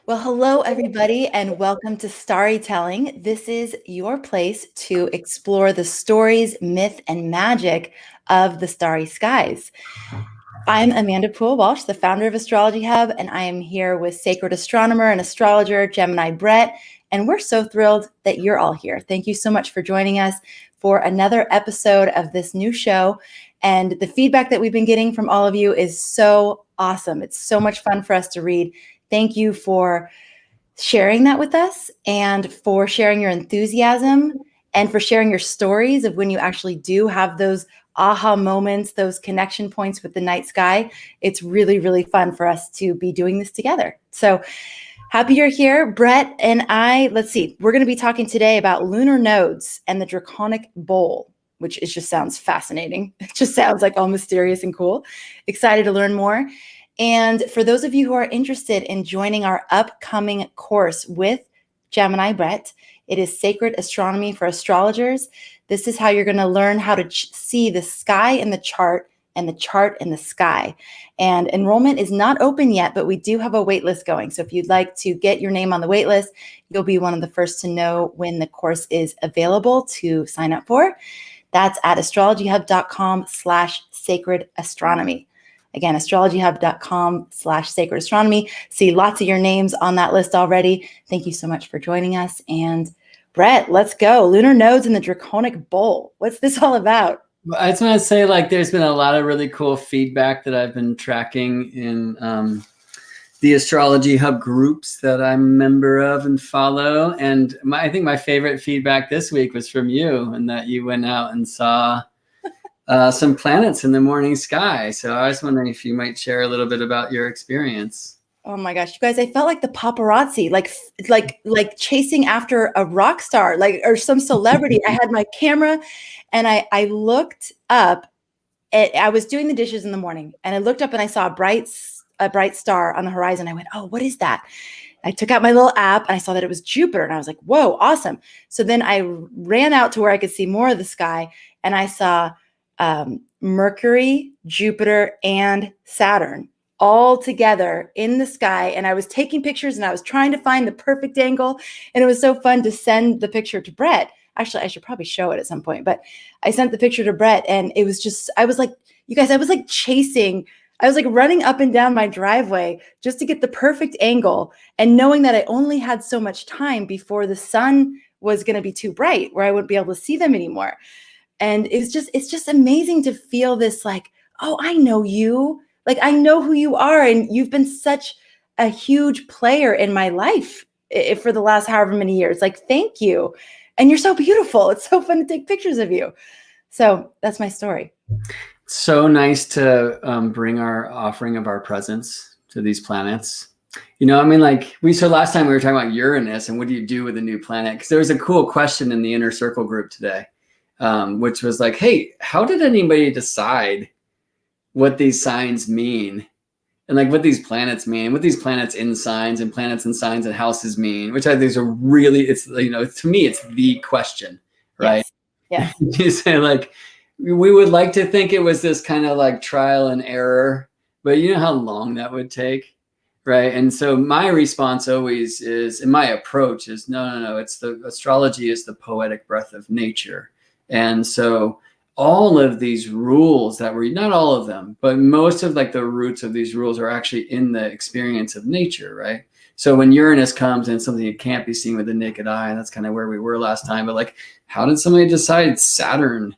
Well, hello, everybody, and welcome to StarryTelling. This is your place to explore the stories, myth, and magic of the starry skies. I'm Amanda Walsh, the founder of Astrology Hub, and I am here with Sacred Astronomer and Astrologer Gemini Brett, and we're so thrilled that you're all here. Thank you so much for joining us for another episode of this new show. And the feedback that we've been getting from all of you is so awesome. It's so much fun for us to read. Thank you for sharing that with us and for sharing your enthusiasm and for sharing your stories of when you actually do have those aha moments, those connection points with the night sky. It's really, really fun for us to be doing this together. So happy you're here, Brett and I. Let's see, we're going to be talking today about Lunar Nodes and the Draconic Bowl, which just sounds fascinating. It just sounds like all mysterious and cool. Excited to learn more. And for those of you who are interested in joining our upcoming course with Gemini Brett, it is Sacred Astronomy for Astrologers. This is how you're going to learn how to see the sky in the chart and the chart in the sky. And enrollment is not open yet, but we do have a wait list going. So if you'd like to get your name on the wait list, you'll be one of the first to know when the course is available to sign up for. That's at astrologyhub.com/sacred astronomy. Again, astrologyhub.com/sacred astronomy. See lots of your names on that list already. Thank you so much for joining us. And Brett, let's go. Lunar Nodes and the Draconic Bowl. What's this all about? I just want to say, there's been a lot of really cool feedback that I've been tracking in the Astrology Hub groups that I'm a member of and follow. And I think my favorite feedback this week was from you, and that you went out and saw some planets in the morning sky. So I was wondering if you might share a little bit about your experience. Oh my gosh, you guys, I felt like the paparazzi, like chasing after a rock star, or some celebrity. I had my camera and I looked up I was doing the dishes in the morning and I looked up and I saw a bright star on the horizon. I went, oh, what is that? I took out my little app and I saw that it was Jupiter and I was like, whoa, awesome. So then I ran out to where I could see more of the sky and I saw Mercury, Jupiter, and Saturn all together in the sky. And I was taking pictures and I was trying to find the perfect angle. And it was so fun to send the picture to Brett. Actually, I should probably show it at some point, but I sent the picture to Brett and it was just, I was like, you guys, I was like running up and down my driveway just to get the perfect angle and knowing that I only had so much time before the sun was going to be too bright where I wouldn't be able to see them anymore. And it's just amazing to feel this oh, I know you. I know who you are. And you've been such a huge player in my life for the last however many years. Thank you. And you're so beautiful. It's so fun to take pictures of you. So that's my story. So nice to bring our offering of our presence to these planets. So last time we were talking about Uranus and what do you do with a new planet? Because there was a cool question in the Inner Circle group today. Which was hey, how did anybody decide what these signs mean and what these planets mean, what these planets in signs and planets in signs and houses mean, which I think is to me, it's the question, right? Yes. You say we would like to think it was this kind of trial and error, but you know how long that would take, right? And so my response always is, and my approach is, no, it's astrology is the poetic breath of nature. And so all of these rules that were, not all of them, but most of the roots of these rules are actually in the experience of nature, right? So when Uranus comes and something you can't be seen with the naked eye, and that's kind of where we were last time, but how did somebody decide Saturn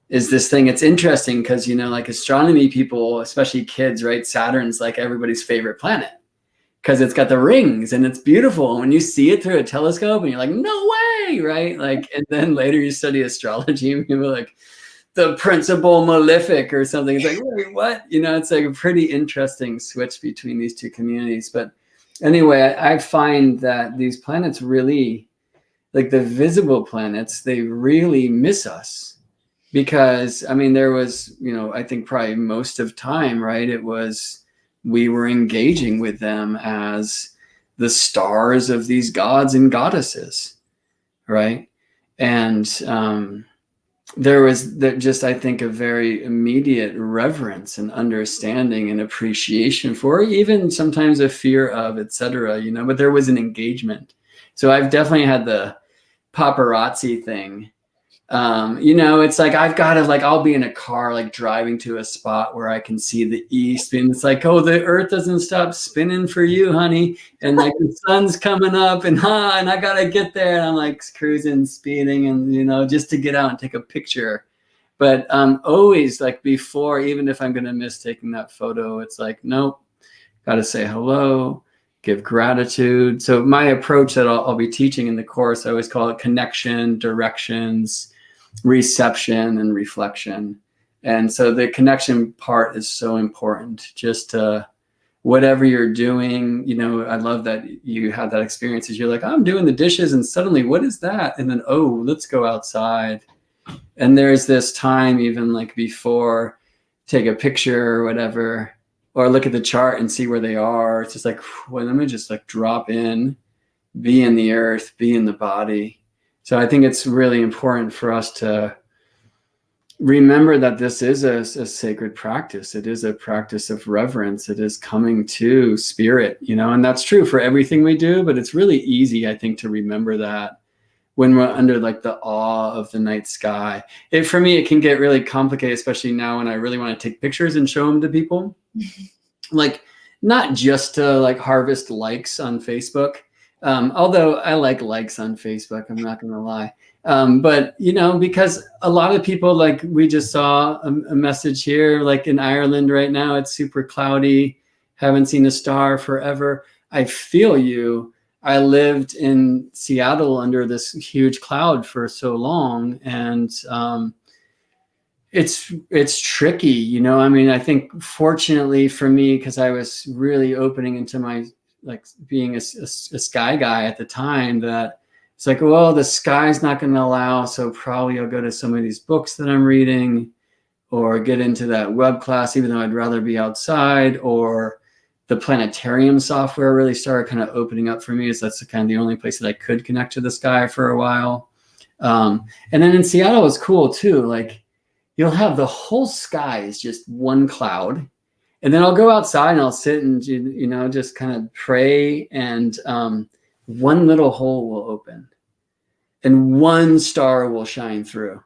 is this thing? It's interesting because, astronomy people, especially kids, right? Saturn's everybody's favorite planet because it's got the rings and it's beautiful. When you see it through a telescope and you're no way, right? And then later you study astrology and people are the principal malefic or something. It's wait, what? It's a pretty interesting switch between these two communities. But anyway, I find that these planets really, the visible planets, they really miss us because, there was, I think probably most of time, right? It was, we were engaging with them as the stars of these gods and goddesses, right? And there was just, I think, a very immediate reverence and understanding and appreciation for, even sometimes a fear of, etc., you know, but there was an engagement. So I've definitely had the paparazzi thing. You know, it's like I've got to, like, I'll be in a car like driving to a spot where I can see the east, and it's like, oh, the earth doesn't stop spinning for you, honey, and like the sun's coming up, and I gotta get there, and I'm like cruising, speeding, and you know, just to get out and take a picture. But always, like, before, even if I'm gonna miss taking that photo, it's like, nope, gotta say hello, give gratitude. So my approach that I'll be teaching in the course, I always call it connection, directions, reception, and reflection. And so the connection part is so important. Just whatever you're doing, you know, I love that you had that experience as you're like, I'm doing the dishes, and suddenly, what is that? And then, oh, let's go outside. And there's this time, even like before, take a picture or whatever, or look at the chart and see where they are. It's just like, well, let me just like drop in, be in the earth, be in the body. So I think it's really important for us to remember that this is a sacred practice. It is a practice of reverence. It is coming to spirit, you know, and that's true for everything we do, but it's really easy, I think, to remember that when we're under like the awe of the night sky. For me, it can get really complicated, especially now when I really want to take pictures and show them to people. Like, not just to like harvest likes on Facebook, although I like likes on Facebook, I'm not going to lie. But, you know, because a lot of people, like we just saw a message here, like in Ireland right now, it's super cloudy, haven't seen a star forever. I feel you. I lived in Seattle under this huge cloud for so long, and it's tricky, you know. I mean, I think fortunately for me, because I was really opening into my, like, being a sky guy at the time, that it's like, well, the sky's not going to allow, so probably I'll go to some of these books that I'm reading, or get into that web class, even though I'd rather be outside, or the planetarium software really started kind of opening up for me, as that's kind of the only place that I could connect to the sky for a while. And then in Seattle, it's cool too. Like, you'll have the whole sky is just one cloud. And then I'll go outside and I'll sit and, you know, just kind of pray, and one little hole will open and one star will shine through.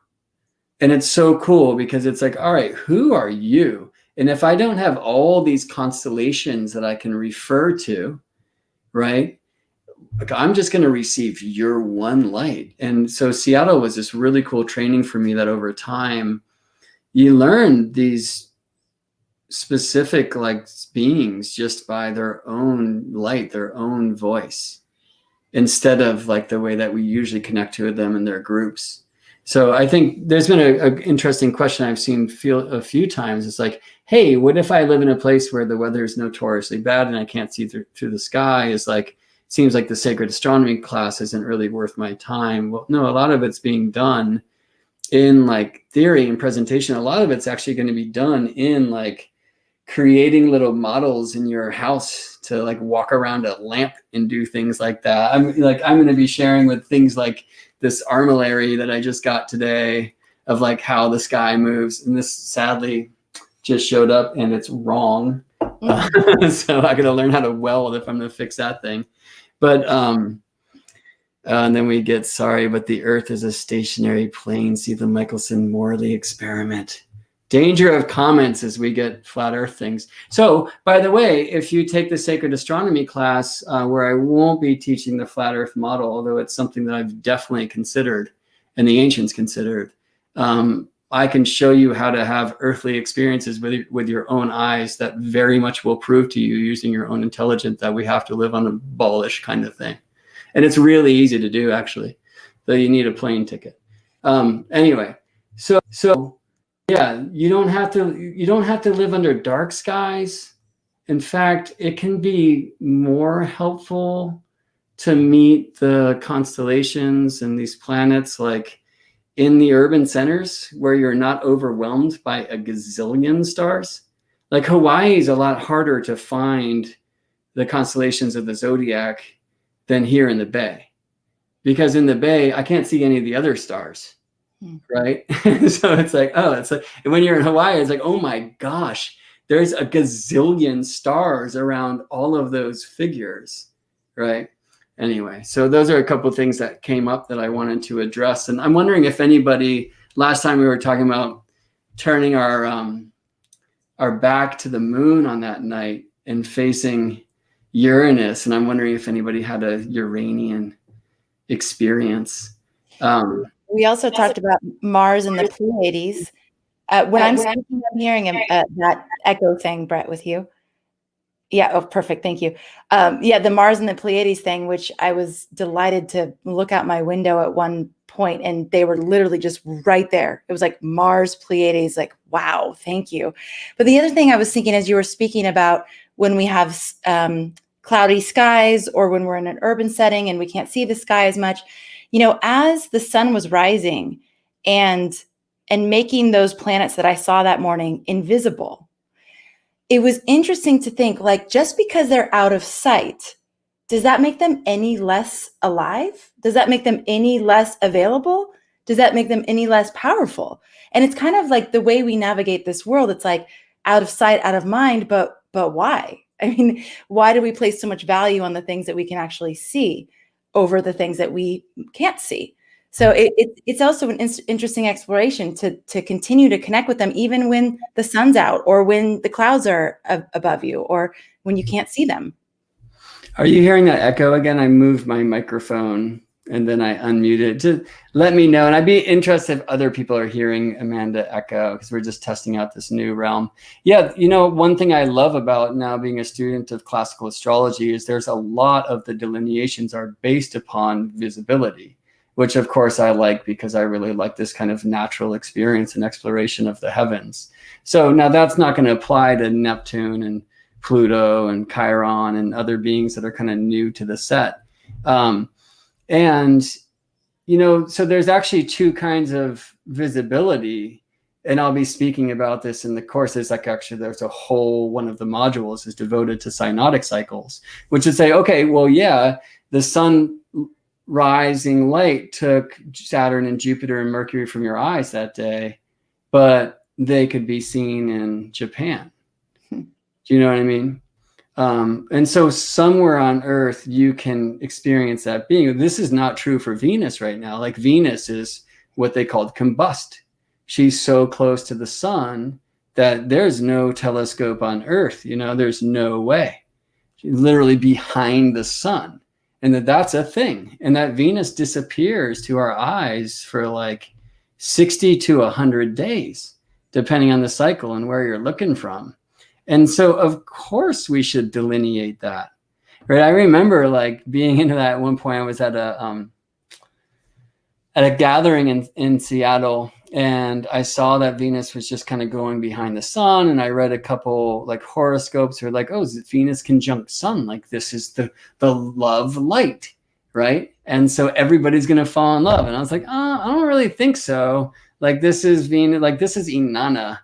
And it's so cool because it's like, all right, who are you? And if I don't have all these constellations that I can refer to, right, like, I'm just going to receive your one light. And so Seattle was this really cool training for me, that over time you learn these specific, like, beings just by their own light, their own voice, instead of like the way that we usually connect to them in their groups. So I think there's been an interesting question I've seen a few times. It's like, hey, what if I live in a place where the weather is notoriously bad and I can't see through the sky? Is like, seems like the Sacred Astronomy class isn't really worth my time. Well, no, a lot of it's being done in like theory and presentation. A lot of it's actually going to be done in like creating little models in your house to like walk around a lamp and do things like that. I'm going to be sharing with things like this armillary that I just got today, of like how the sky moves. And this sadly just showed up and it's wrong. So I got to learn how to weld if I'm going to fix that thing. But and then we get, sorry, but the earth is a stationary plane. See the Michelson-Morley experiment. Danger of comments as we get flat earth things. So, by the way, if you take the Sacred Astronomy class, where I won't be teaching the flat earth model, although it's something that I've definitely considered and the ancients considered, I can show you how to have earthly experiences with your own eyes that very much will prove to you, using your own intelligence, that we have to live on a ballish kind of thing. And it's really easy to do, actually, though you need a plane ticket. Anyway, so yeah, you don't have to live under dark skies. In fact, it can be more helpful to meet the constellations and these planets like in the urban centers, where you're not overwhelmed by a gazillion stars. Like, Hawaii is a lot harder to find the constellations of the Zodiac than here in the Bay, because in the Bay I can't see any of the other stars. right? So it's like, oh, it's like, and when you're in Hawaii, it's like, oh my gosh, there's a gazillion stars around all of those figures, right? Anyway, so those are a couple of things that came up that I wanted to address. And I'm wondering if anybody, last time we were talking about turning our back to the moon on that night and facing Uranus, and I'm wondering if anybody had a Uranian experience. We also talked about Mars and the Pleiades. When I'm speaking, I'm hearing that echo thing, Brett, with you. Yeah. Oh, perfect. Thank you. Yeah, the Mars and the Pleiades thing, which I was delighted to look out my window at one point, and they were literally just right there. It was like Mars, Pleiades, like, wow, thank you. But the other thing I was thinking as you were speaking about when we have cloudy skies or when we're in an urban setting and we can't see the sky as much, as the sun was rising and making those planets that I saw that morning invisible, it was interesting to think, like, just because they're out of sight, does that make them any less alive? Does that make them any less available? Does that make them any less powerful? And it's kind of like the way we navigate this world. It's like out of sight, out of mind, but why? I mean, why do we place so much value on the things that we can actually see over the things that we can't see? So it's also an interesting exploration to continue to connect with them, even when the sun's out or when the clouds are above you or when you can't see them. Are you hearing that echo again? I moved my microphone and then I unmuted. Just let me know. And I'd be interested if other people are hearing Amanda echo, because we're just testing out this new realm. Yeah, one thing I love about now being a student of classical astrology is there's a lot of the delineations are based upon visibility, which of course I like because I really like this kind of natural experience and exploration of the heavens. So now that's not going to apply to Neptune and Pluto and Chiron and other beings that are kind of new to the set. So there's actually two kinds of visibility, and I'll be speaking about this in the course. It's like actually there's a whole one of the modules is devoted to synodic cycles, which is say, okay, well, yeah, the sun rising light took Saturn and Jupiter and Mercury from your eyes that day, but they could be seen in Japan. Do you know what I mean? And so somewhere on Earth, you can experience that being. This is not true for Venus right now. Like Venus is what they called combust. She's so close to the sun that there's no telescope on Earth. There's no way. She's literally behind the sun. And that's a thing. And that Venus disappears to our eyes for like 60 to 100 days, depending on the cycle and where you're looking from. And so, of course, we should delineate that, right? I remember like being into that at one point. I was at a gathering in Seattle, and I saw that Venus was just kind of going behind the sun. And I read a couple like horoscopes or like, oh, Venus conjunct sun. Like this is the love light, right? And so everybody's going to fall in love. And I was like, oh, I don't really think so. Like this is Venus, like this is Inanna.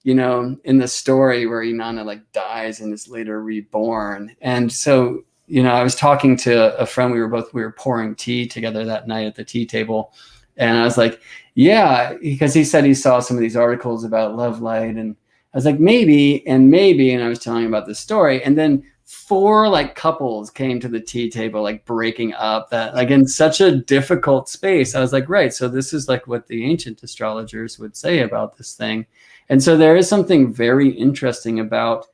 In the story where Inanna like dies and is later reborn. And so, I was talking to a friend, we were pouring tea together that night at the tea table. And I was like, yeah, because he said he saw some of these articles about love light. And I was like, maybe. And I was telling him about the story. And then 4 like couples came to the tea table, like breaking up that like in such a difficult space. I was like, right. So this is like what the ancient astrologers would say about this thing. And so there is something very interesting about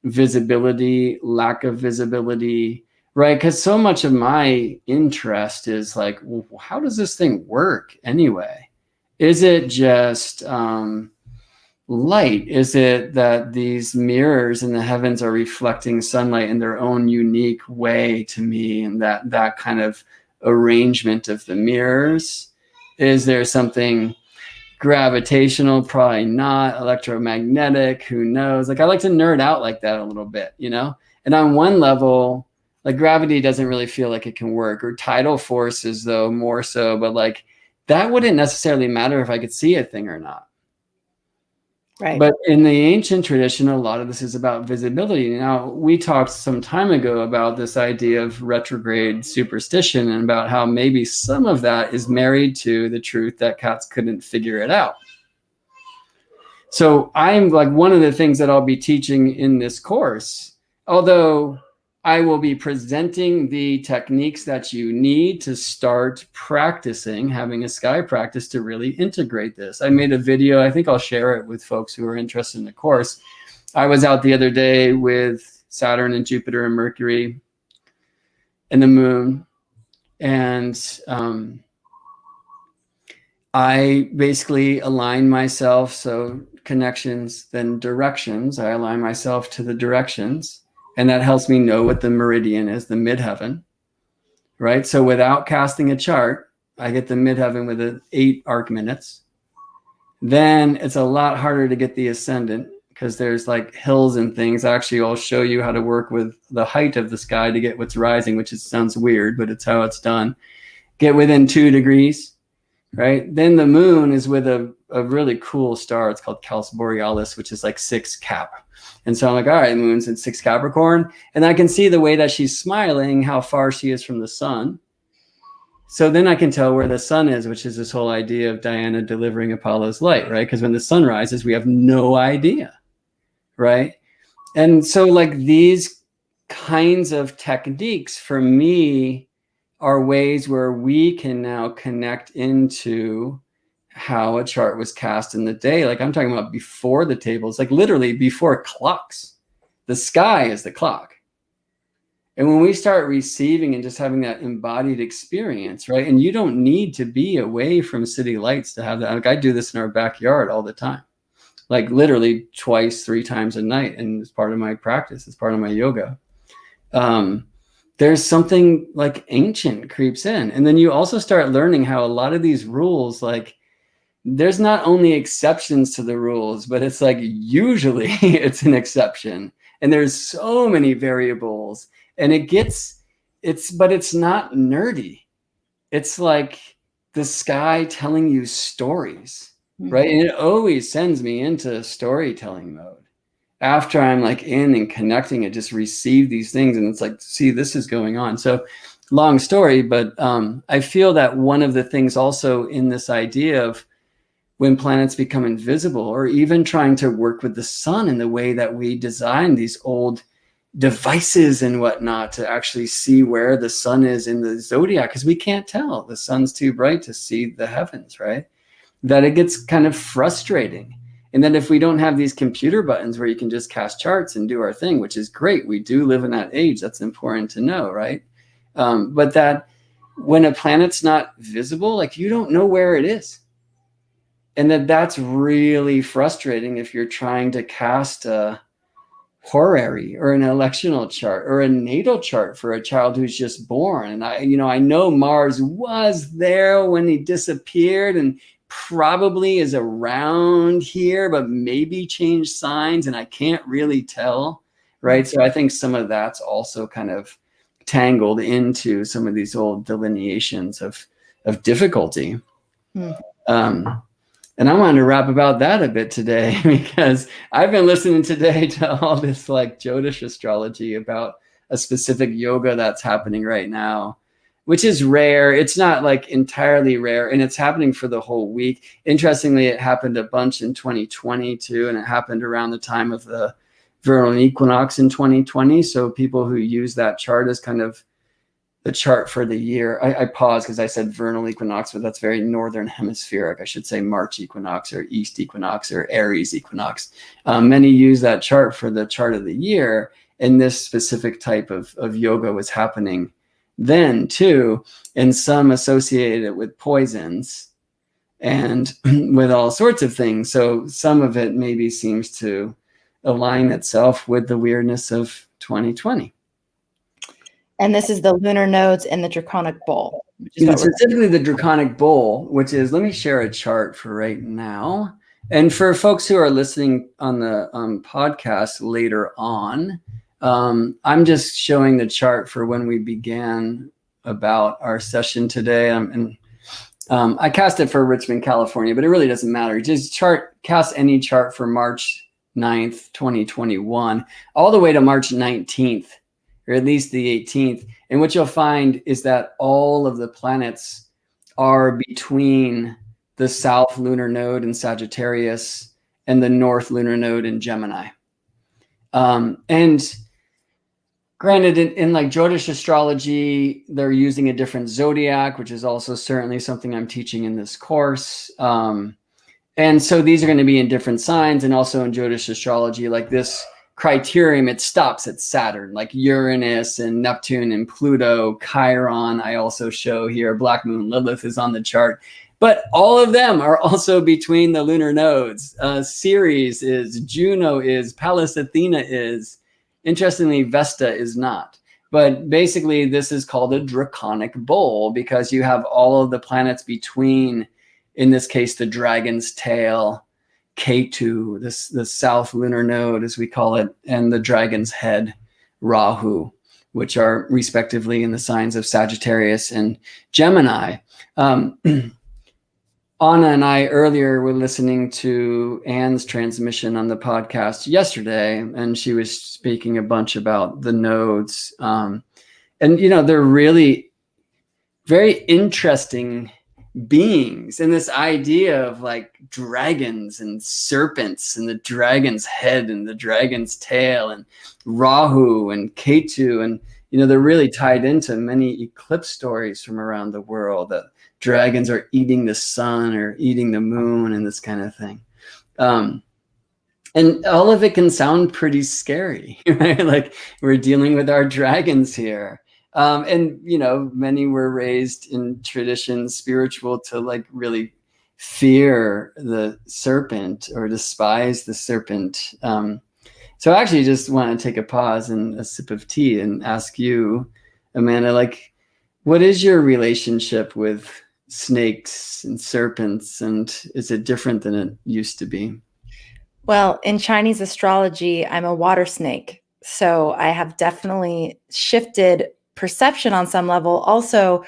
visibility, lack of visibility, right? Because so much of my interest is like, well, how does this thing work anyway? Is it just light? Is it that these mirrors in the heavens are reflecting sunlight in their own unique way to me, and that kind of arrangement of the mirrors? Is there something gravitational? Probably not. Electromagnetic? Who knows? Like I like to nerd out like that a little bit, And on one level, like gravity doesn't really feel like it can work, or tidal forces though more so, but like that wouldn't necessarily matter if I could see a thing or not. Right. But in the ancient tradition, a lot of this is about visibility. Now, we talked some time ago about this idea of retrograde superstition and about how maybe some of that is married to the truth that cats couldn't figure it out. So I'm like, one of the things that I'll be teaching in this course, although I will be presenting the techniques that you need to start practicing, having a sky practice to really integrate this. I made a video, I think I'll share it with folks who are interested in the course. I was out the other day with Saturn and Jupiter and Mercury and the moon. And I basically align myself. So connections, then directions. I align myself to the directions. And that helps me know what the meridian is, the midheaven, right? So without casting a chart, I get the midheaven with 8 arc minutes. Then it's a lot harder to get the ascendant because there's like hills and things. Actually, I'll show you how to work with the height of the sky to get what's rising, which sounds weird, but it's how it's done. Get within 2 degrees, right? Then the moon is with a really cool star. It's called Calus Borealis, which is like 6 Cap. And so I'm like, all right, the moon's in 6 Capricorn. And I can see the way that she's smiling, how far she is from the sun. So then I can tell where the sun is, which is this whole idea of Diana delivering Apollo's light, right? Because when the sun rises, we have no idea, right? And so like these kinds of techniques for me are ways where we can now connect into how a chart was cast in the day. Like I'm talking about before the tables, like literally before clocks. The sky is the clock. And when we start receiving and just having that embodied experience, right? And you don't need to be away from city lights to have that. Like I do this in our backyard all the time, like literally 2, 3 times a night. And it's part of my practice. It's part of my yoga. There's something like ancient creeps in. And then you also start learning how a lot of these rules, like there's not only exceptions to the rules, but it's like usually it's an exception. And there's so many variables. And but it's not nerdy. It's like the sky telling you stories, right? And it always sends me into storytelling mode. After I'm like in and connecting, it just receive these things. And it's like, see, this is going on. So long story, but I feel that one of the things also in this idea of when planets become invisible, or even trying to work with the sun in the way that we design these old devices and whatnot to actually see where the sun is in the zodiac, because we can't tell. The sun's too bright to see the heavens, right? That it gets kind of frustrating. And then if we don't have these computer buttons where you can just cast charts and do our thing, which is great, we do live in that age, that's important to know, right? But that when a planet's not visible, like you don't know where it is. And that's really frustrating if you're trying to cast a horary or an electional chart or a natal chart for a child who's just born. And I know Mars was there when he disappeared and probably is around here, but maybe changed signs, and I can't really tell, right? So I think some of that's also kind of tangled into some of these old delineations of difficulty. And I wanted to rap about that a bit today, because I've been listening today to all this like Jyotish astrology about a specific yoga that's happening right now, which is rare. It's not like entirely rare, and it's happening for the whole week. Interestingly, it happened a bunch in 2020 too, and it happened around the time of the vernal equinox in 2020. So people who use that chart as kind of the chart for the year. I paused because I said vernal equinox, but that's very northern hemispheric. I should say March equinox or East equinox or Aries equinox. Many use that chart for the chart of the year, and this specific type of yoga was happening then too, and some associated it with poisons and with all sorts of things. So some of it maybe seems to align itself with the weirdness of 2020. And this is the Lunar Nodes and the Draconic Bowl. Specifically the Draconic Bowl, which is, let me share a chart for right now. And for folks who are listening on the podcast later on, I'm just showing the chart for when we began about our session today. And I cast it for Richmond, California, but it really doesn't matter. Just cast any chart for March 9th, 2021, all the way to March 19th, or at least the 18th. And what you'll find is that all of the planets are between the South Lunar Node in Sagittarius and the North Lunar Node in Gemini. And granted, in like Jyotish astrology, they're using a different zodiac, which is also certainly something I'm teaching in this course. And so these are going to be in different signs, and also in Jyotish astrology, like this criterium, it stops at Saturn, like Uranus and Neptune and Pluto, Chiron. I also show here, Black Moon Lilith is on the chart. But all of them are also between the lunar nodes. Ceres is, Juno is, Pallas Athena is. Interestingly, Vesta is not. But basically, this is called a Draconic Bowl because you have all of the planets between, in this case, the dragon's tail, Ketu, the South Lunar Node, as we call it, and the dragon's head, Rahu, which are respectively in the signs of Sagittarius and Gemini. Anna and I earlier were listening to Anne's transmission on the podcast yesterday, and she was speaking a bunch about the nodes. And, they're really very interesting beings. And this idea of like dragons and serpents and the dragon's head and the dragon's tail and Rahu and Ketu. And, they're really tied into many eclipse stories from around the world that dragons are eating the sun or eating the moon and this kind of thing. And all of it can sound pretty scary, right? Like we're dealing with our dragons here. And, many were raised in traditions spiritual to like really fear the serpent or despise the serpent. So I actually just want to take a pause and a sip of tea and ask you, Amanda, like, what is your relationship with snakes and serpents, and is it different than it used to be? Well, in Chinese astrology, I'm a water snake. So I have definitely shifted perception on some level. Also,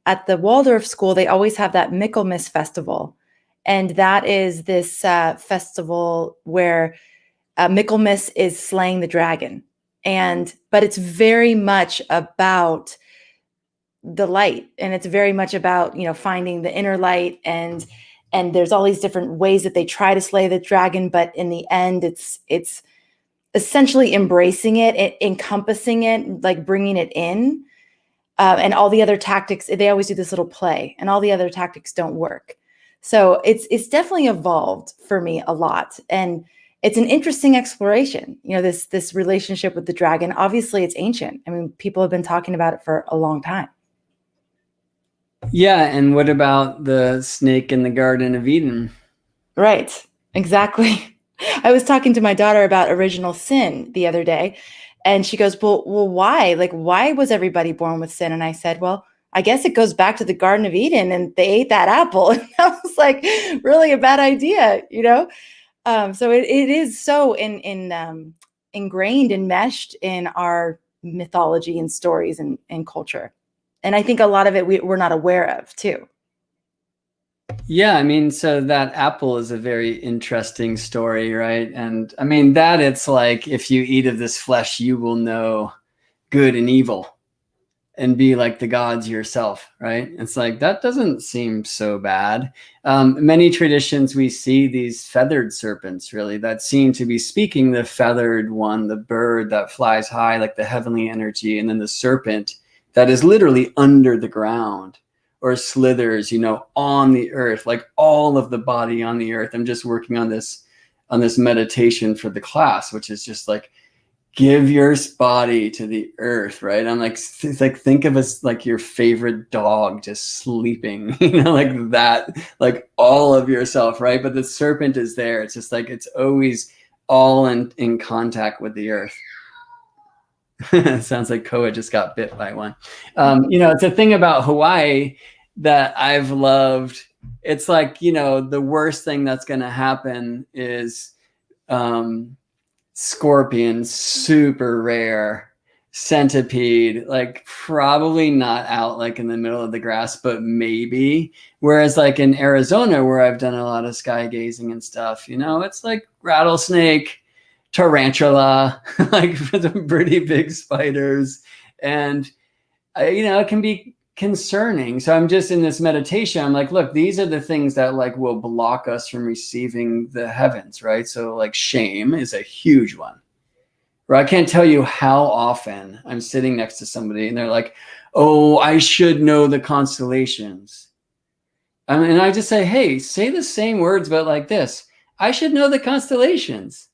at the Waldorf school, they always have that Michaelmas festival. And that is this festival where Michaelmas is slaying the dragon. But it's very much about the light, and it's very much about finding the inner light, and there's all these different ways that they try to slay the dragon, but in the end it's essentially embracing it, encompassing it, like bringing it in, and all the other tactics, they always do this little play, and all the other tactics don't work. So it's definitely evolved for me a lot, and it's an interesting exploration, this relationship with the dragon. Obviously it's ancient. I mean, people have been talking about it for a long time. Yeah, and what about the snake in the Garden of Eden? Right, exactly. I was talking to my daughter about original sin the other day, and she goes, well, why? Like, why was everybody born with sin? And I said, well, I guess it goes back to the Garden of Eden, and they ate that apple. And that was like really a bad idea, So it is so ingrained and meshed in our mythology and stories and culture. And I think a lot of it we're not aware of too. Yeah, I mean, so that apple is a very interesting story, right? And I mean, that it's like, if you eat of this flesh, you will know good and evil and be like the gods yourself, right? It's like, that doesn't seem so bad. Many traditions, we see these feathered serpents, really, that seem to be speaking the feathered one, the bird that flies high, like the heavenly energy, and then the serpent that is literally under the ground or slithers, on the earth, like all of the body on the earth. I'm just working on this meditation for the class, which is just like, give your body to the earth, right? I'm like, think of us like your favorite dog just sleeping, like that, like all of yourself, right? But the serpent is there. It's just like, it's always all in contact with the earth. It sounds like Koa just got bit by one. It's a thing about Hawaii that I've loved. It's like, the worst thing that's going to happen is scorpions, super rare, centipede, like probably not out like in the middle of the grass, but maybe. Whereas like in Arizona, where I've done a lot of sky gazing and stuff, it's like rattlesnake, tarantula, like some pretty big spiders. And, it can be concerning. So I'm just in this meditation. I'm like, look, these are the things that like will block us from receiving the heavens, right? So like shame is a huge one. Or I can't tell you how often I'm sitting next to somebody and they're like, oh, I should know the constellations. And I just say, hey, say the same words, but like this. I should know the constellations.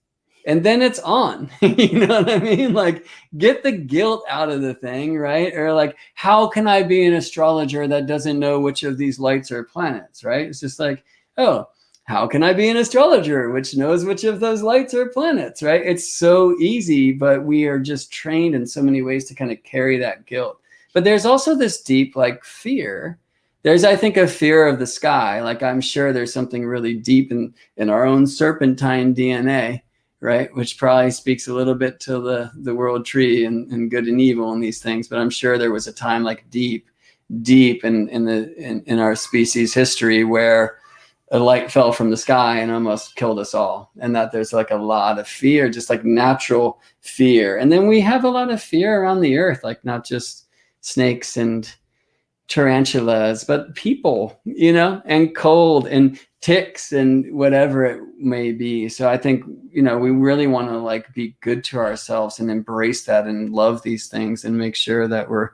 And then it's on. You know what I mean? Like, get the guilt out of the thing, right? Or like, how can I be an astrologer that doesn't know which of these lights are planets, right? It's just like, oh, how can I be an astrologer which knows which of those lights are planets, right? It's so easy, but we are just trained in so many ways to kind of carry that guilt. But there's also this deep like fear. There's, I think, a fear of the sky. Like I'm sure there's something really deep in our own serpentine DNA, right? Which probably speaks a little bit to the world tree and good and evil and these things. But I'm sure there was a time like deep in our species history where a light fell from the sky and almost killed us all. And that there's like a lot of fear, just like natural fear. And then we have a lot of fear around the earth, like not just snakes and tarantulas, but people, and cold and ticks and whatever it may be. So I think, we really want to like be good to ourselves and embrace that and love these things and make sure that we're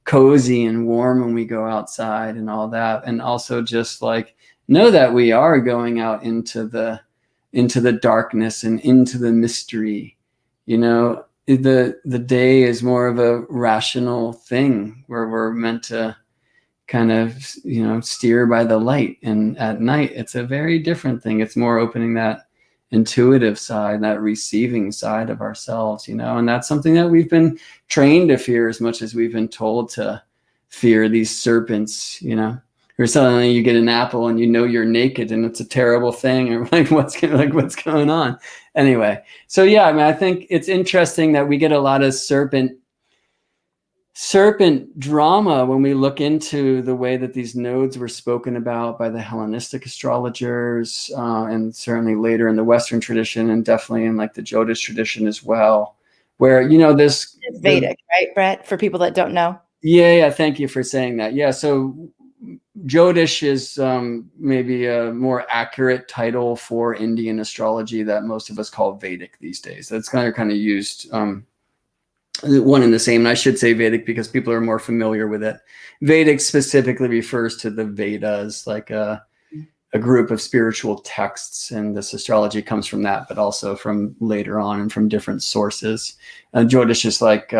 cozy and warm when we go outside and all that. And also just like, know that we are going out into the darkness and into the mystery. The day is more of a rational thing where we're meant to kind of steer by the light, and at night it's a very different thing. It's more opening that intuitive side, that receiving side of ourselves, and that's something that we've been trained to fear as much as we've been told to fear these serpents, or suddenly you get an apple and you're naked and it's a terrible thing, or like what's going on anyway. So yeah, I mean, I think it's interesting that we get a lot of serpent drama when we look into the way that these nodes were spoken about by the Hellenistic astrologers, and certainly later in the Western tradition, and definitely in like the Jyotish tradition as well, where this It's Vedic, right, Brett? For people that don't know. Yeah. Thank you for saying that. Yeah. So Jyotish is maybe a more accurate title for Indian astrology that most of us call Vedic these days. That's kind of used one and the same. And I should say Vedic because people are more familiar with it. Vedic specifically refers to the Vedas, like a group of spiritual texts, and this astrology comes from that, but also from later on and from different sources. Jyotish is like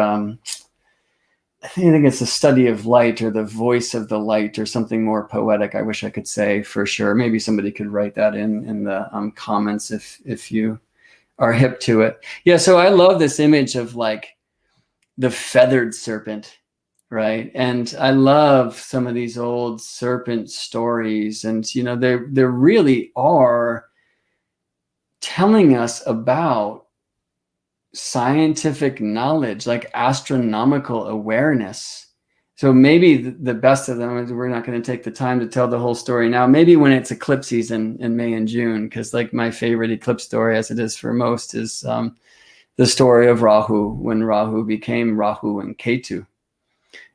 I think it's the study of light, or the voice of the light, or something more poetic. I wish I could say for sure. Maybe somebody could write that in the comments if you are hip to it. Yeah. So I love this image of like the feathered serpent, right? And I love some of these old serpent stories, and they really are telling us about scientific knowledge, like astronomical awareness. So maybe the best of them is, we're not going to take the time to tell the whole story now, maybe when it's eclipse season in May and June, because like my favorite eclipse story, as it is for most, is the story of Rahu, when Rahu became Rahu and Ketu.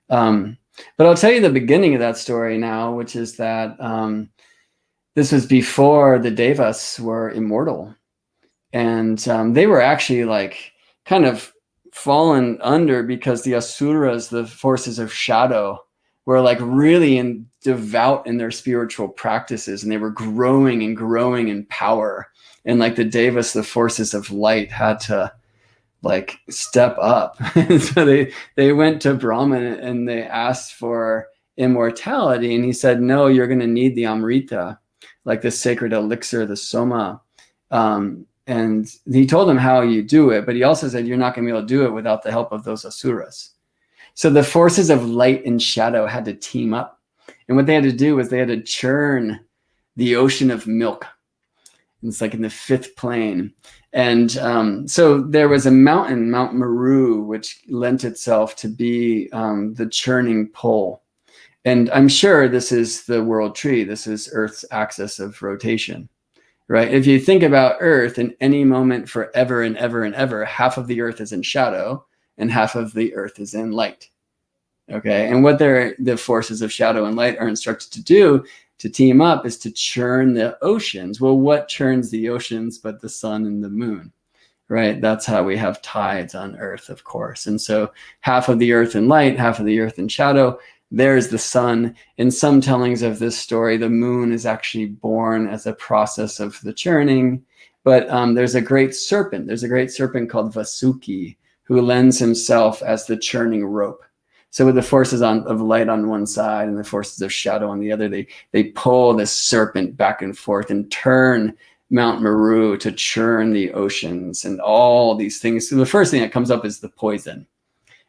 But I'll tell you the beginning of that story now, which is that this was before the Devas were immortal. And they were actually like kind of fallen under because the Asuras, the forces of shadow, were like really devout in their spiritual practices, and they were growing in power. And like the Devas, the forces of light, had to like step up. So they went to Brahman and they asked for immortality, and he said, no, you're going to need the Amrita, like the sacred elixir, the Soma. And he told them how you do it, but he also said you're not going to be able to do it without the help of those Asuras. So the forces of light and shadow had to team up. And what they had to do was they had to churn the ocean of milk. It's like in the 5th plane. And so there was a mountain, Mount Meru, which lent itself to be the churning pole. And I'm sure this is the world tree. This is Earth's axis of rotation, right? If you think about Earth, in any moment forever and ever and ever, half of the Earth is in shadow and half of the Earth is in light. Okay, and what the forces of shadow and light are instructed to do to team up is to churn the oceans. Well, what churns the oceans but the sun and the moon, right? That's how we have tides on Earth, of course. And so half of the Earth in light, half of the Earth in shadow. There's the sun. In some tellings of this story, the moon is actually born as a process of the churning. But there's a great serpent. There's a great serpent called Vasuki who lends himself as the churning rope. So with the forces of light on one side and the forces of shadow on the other, they pull this serpent back and forth and turn Mount Meru to churn the oceans and all these things. So the first thing that comes up is the poison,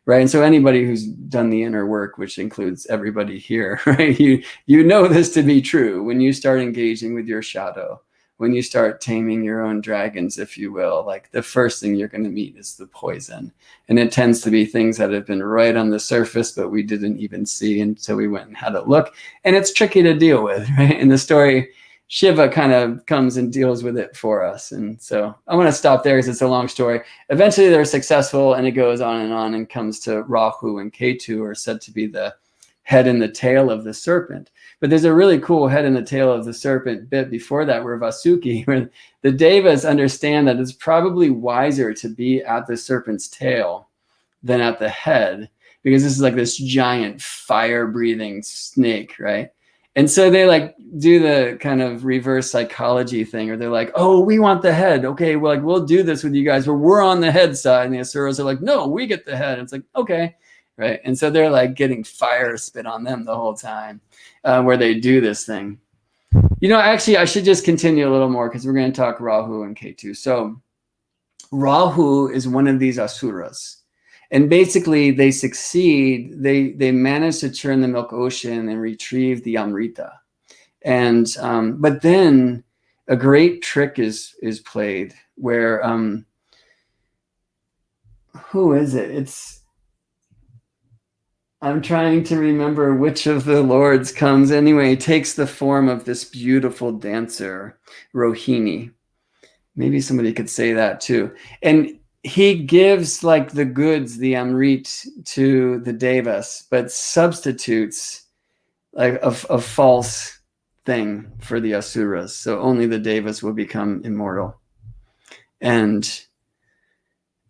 right? And so anybody who's done the inner work, which includes everybody here, right? You know this to be true. When you start engaging with your shadow, when you start taming your own dragons, if you will, like the first thing you're going to meet is the poison. And it tends to be things that have been right on the surface, but we didn't even see until we went and had a look. And it's tricky to deal with, right? In the story, Shiva kind of comes and deals with it for us. And so I want to stop there because it's a long story. Eventually they're successful and it goes on and comes to Rahu and Ketu are said to be the head and the tail of the serpent. But there's a really cool head and the tail of the serpent bit before that where Vasuki, where the Devas understand that it's probably wiser to be at the serpent's tail than at the head, because this is like this giant fire-breathing snake, right? And so they like do the kind of reverse psychology thing, or they're like, oh, we want the head. Okay, well, like we'll do this with you guys, but we're on the head side. And the Asuras are like, no, we get the head. And it's like, okay, right? And so they're like getting fire spit on them the whole time where they do this thing. You know, actually, I should just continue a little more because we're going to talk Rahu and Ketu. So Rahu is one of these Asuras. And basically, they succeed. They manage to churn the milk ocean and retrieve the Amrita. And but then a great trick is played where who is it? I'm trying to remember which of the lords comes. Anyway, takes the form of this beautiful dancer, Rohini. Maybe somebody could say that too. And he gives like the goods, the Amrit, to the Devas, but substitutes like a false thing for the Asuras. So only the Devas will become immortal. And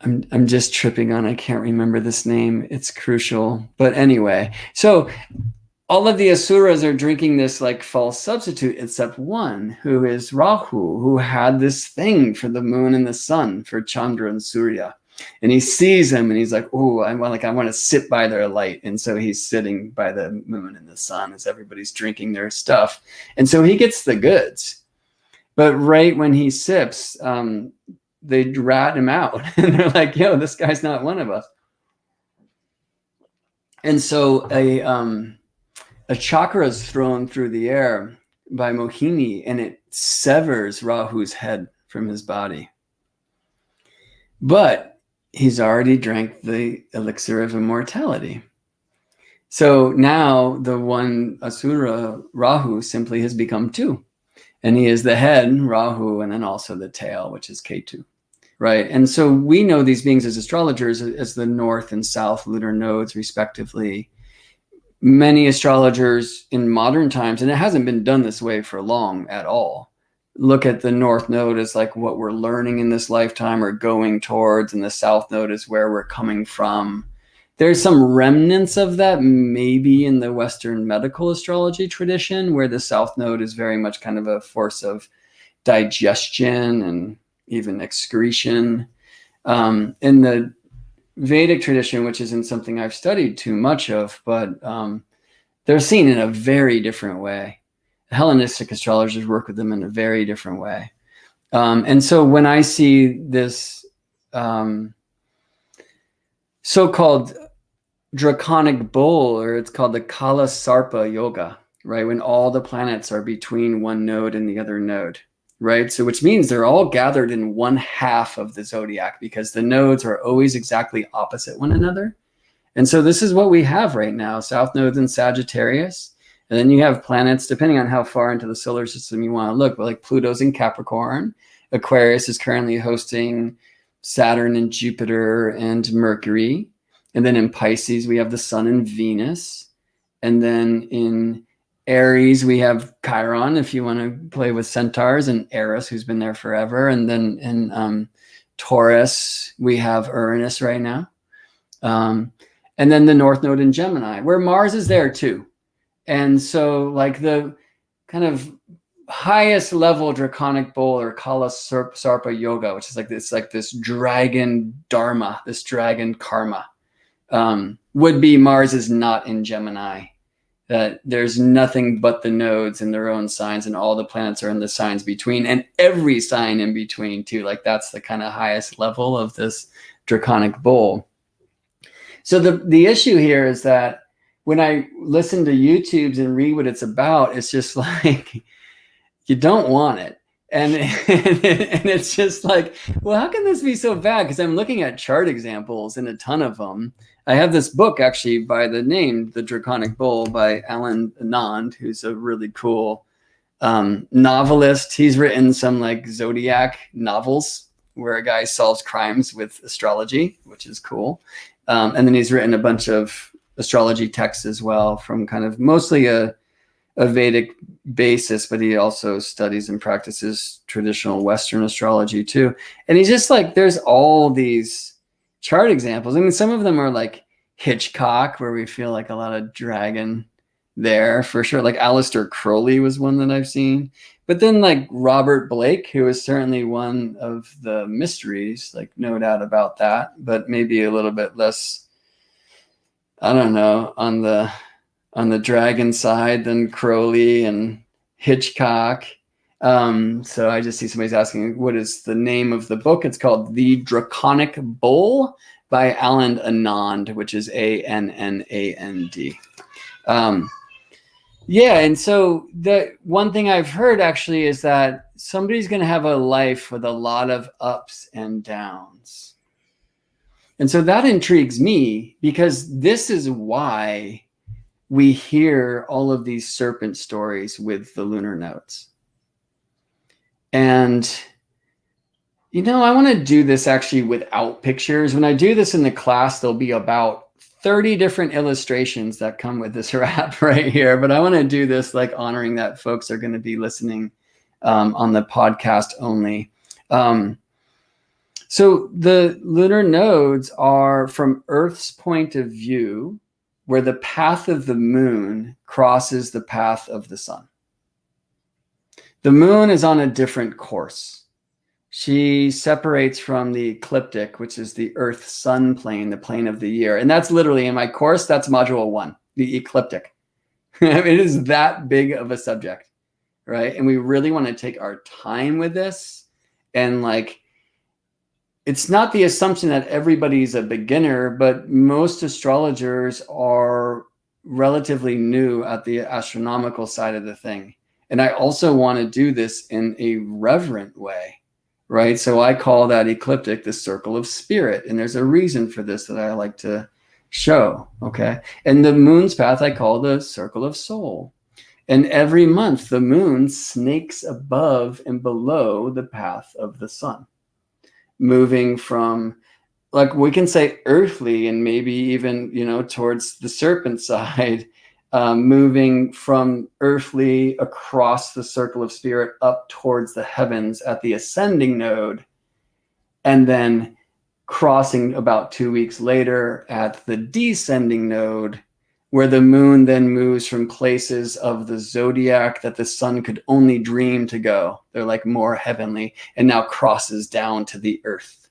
I'm just tripping on, I can't remember this name. It's crucial. But anyway, so all of the Asuras are drinking this like false substitute, except one who is Rahu, who had this thing for the moon and the sun, for Chandra and Surya. And he sees him and he's like, oh, I want to sit by their light. And so he's sitting by the moon and the sun as everybody's drinking their stuff. And so he gets the goods. But right when he sips, they rat him out. And they're like, yo, this guy's not one of us. And so a chakra is thrown through the air by Mohini, and it severs Rahu's head from his body. But he's already drank the elixir of immortality. So now the one Asura, Rahu, simply has become two. And he is the head, Rahu, and then also the tail, which is Ketu. Right. And so we know these beings as astrologers as the north and south lunar nodes, respectively. Many astrologers in modern times, and it hasn't been done this way for long at all, look at the north node as like what we're learning in this lifetime or going towards, and the south node is where we're coming from. There's some remnants of that maybe in the Western medical astrology tradition, where the south node is very much kind of a force of digestion and even excretion. In the Vedic tradition, which isn't something I've studied too much of, but they're seen in a very different way. Hellenistic astrologers work with them in a very different way. And so when I see this so-called Draconic Bowl, or it's called the Kala Sarpa Yoga, right? When all the planets are between one node and the other node, right? So which means they're all gathered in one half of the zodiac because the nodes are always exactly opposite one another. And so this is what we have right now, south nodes in Sagittarius. And then you have planets, depending on how far into the solar system you want to look, but like Pluto's in Capricorn. Aquarius is currently hosting Saturn and Jupiter and Mercury. And then in Pisces, we have the Sun and Venus. And then in Aries, we have Chiron, if you want to play with centaurs, and Eris, who's been there forever. And then in Taurus, we have Uranus right now. And then the North Node in Gemini, where Mars is there too. And so like the kind of highest level Draconic Bowl or Kala Sarpa Yoga, which is like this dragon dharma, this dragon karma, would be Mars is not in Gemini. That there's nothing but the nodes in their own signs, and all the planets are in the signs between, and every sign in between too. Like that's the kind of highest level of this Draconic Bowl. So the issue here is that when I listen to YouTubes and read what it's about, it's just like, you don't want it. And it's just like, well, how can this be so bad? Because I'm looking at chart examples and a ton of them. I have this book actually by the name, The Draconic Bowl by Alan Anand, who's a really cool novelist. He's written some like Zodiac novels where a guy solves crimes with astrology, which is cool. And then he's written a bunch of astrology texts as well from kind of mostly a Vedic basis, but he also studies and practices traditional Western astrology too. And he's just like, there's all these chart examples. I mean, some of them are like Hitchcock, where we feel like a lot of dragon there for sure. Like Aleister Crowley was one that I've seen. But then like Robert Blake, who is certainly one of the mysteries, like no doubt about that, but maybe a little bit less, I don't know, on the dragon side than Crowley and Hitchcock. So I just see somebody's asking, what is the name of the book? It's called The Draconic Bowl by Alan Anand, which is Annand. Yeah, and so the one thing I've heard actually is that somebody's going to have a life with a lot of ups and downs. And so that intrigues me, because this is why we hear all of these serpent stories with the lunar nodes. And, you know, I want to do this actually without pictures. When I do this in the class, there'll be about 30 different illustrations that come with this wrap right here. But I want to do this like honoring that folks are going to be listening on the podcast only. So the lunar nodes are from Earth's point of view, where the path of the moon crosses the path of the sun. The moon is on a different course. She separates from the ecliptic, which is the Earth-Sun plane, the plane of the year. And that's literally in my course, that's module 1, the ecliptic. It is that big of a subject, right? And we really want to take our time with this. And like, it's not the assumption that everybody's a beginner, but most astrologers are relatively new at the astronomical side of the thing. And I also want to do this in a reverent way, right? So I call that ecliptic the circle of spirit. And there's a reason for this that I like to show, okay? And the moon's path I call the circle of soul. And every month the moon snakes above and below the path of the sun, moving from, like, we can say earthly and maybe even, you know, towards the serpent side, moving from earthly across the circle of spirit up towards the heavens at the ascending node, and then crossing about 2 weeks later at the descending node, where the moon then moves from places of the zodiac that the sun could only dream to go. They're like more heavenly, and now crosses down to the earth.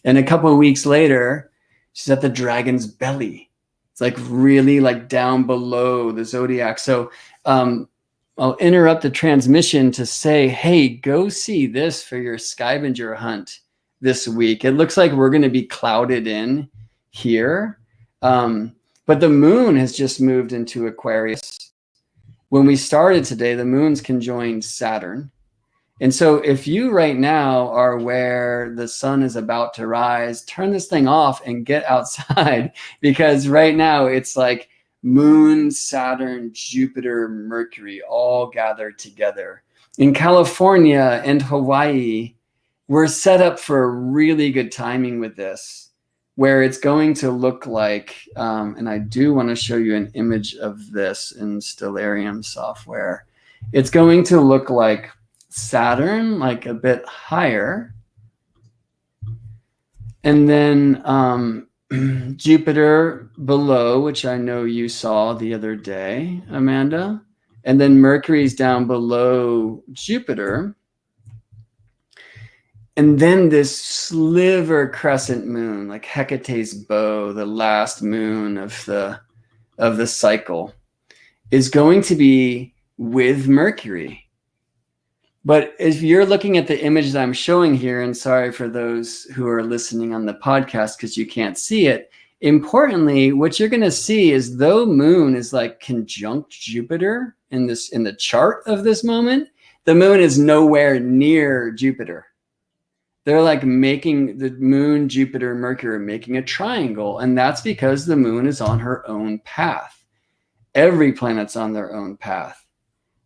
And a couple of weeks later, she's at the dragon's belly. It's like really like down below the zodiac. So I'll interrupt the transmission to say, hey, go see this for your scavenger hunt this week. It looks like we're going to be clouded in here. But the moon has just moved into Aquarius. When we started today, the moon's conjoined Saturn. And so if you right now are where the sun is about to rise, turn this thing off and get outside, because right now it's like Moon, Saturn, Jupiter, Mercury all gathered together. In California and Hawaii, we're set up for really good timing with this, where it's going to look like, and I do want to show you an image of this in Stellarium software. It's going to look like Saturn, like a bit higher, and then Jupiter below, which I know you saw the other day, Amanda, and then Mercury's down below Jupiter, and then this sliver crescent moon, like Hecate's bow, the last moon of the cycle, is going to be with Mercury. But if you're looking at the image that I'm showing here, and sorry for those who are listening on the podcast because you can't see it, importantly, what you're going to see is though moon is like conjunct Jupiter in the chart of this moment, the moon is nowhere near Jupiter. They're like making the moon, Jupiter, Mercury, making a triangle. And that's because the moon is on her own path. Every planet's on their own path.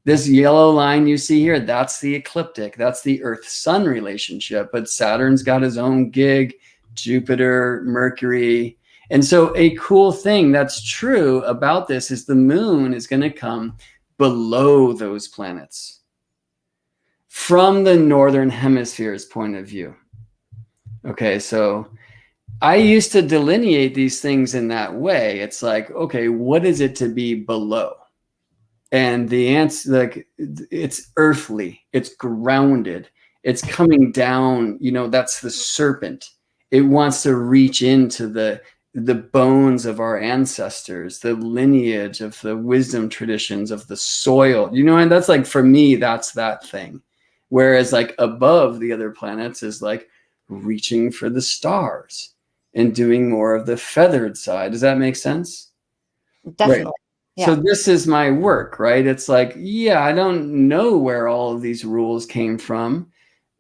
This yellow line you see here, that's the ecliptic. That's the Earth-Sun relationship. But Saturn's got his own gig, Jupiter, Mercury. And so a cool thing that's true about this is the moon is going to come below those planets from the northern hemisphere's point of view. Okay, so I used to delineate these things in that way. It's like, okay, what is it to be below? And the answer, like, it's earthly, it's grounded, it's coming down, you know, that's the serpent. It wants to reach into the bones of our ancestors, the lineage of the wisdom traditions of the soil, you know, and that's like, for me, that's that thing. Whereas like above the other planets is like reaching for the stars and doing more of the feathered side. Does that make sense? Definitely. Right. Yeah. So this is my work, right? It's like, yeah, I don't know where all of these rules came from.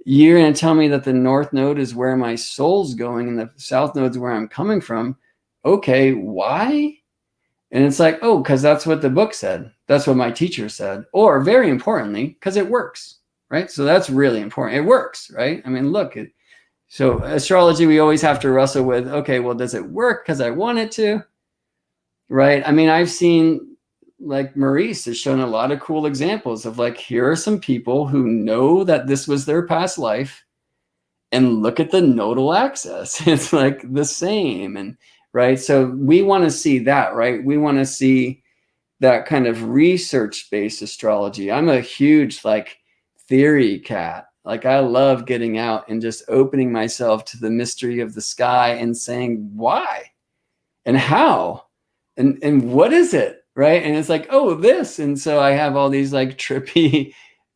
You're going to tell me that the North Node is where my soul's going and the South Node is where I'm coming from. Okay, why? And it's like, oh, because that's what the book said. That's what my teacher said. Or very importantly, because it works, right? So that's really important. It works, right? I mean, look, so astrology, we always have to wrestle with, okay, well, does it work because I want it to? Right. I mean, I've seen, like, Maurice has shown a lot of cool examples of like, here are some people who know that this was their past life and look at the nodal axis. It's like the same. And right. So we want to see that, right? We want to see that kind of research-based astrology. I'm a huge like theory cat. Like I love getting out and just opening myself to the mystery of the sky and saying, why and how? And what is it, right? And it's like, oh, this. And so I have all these like trippy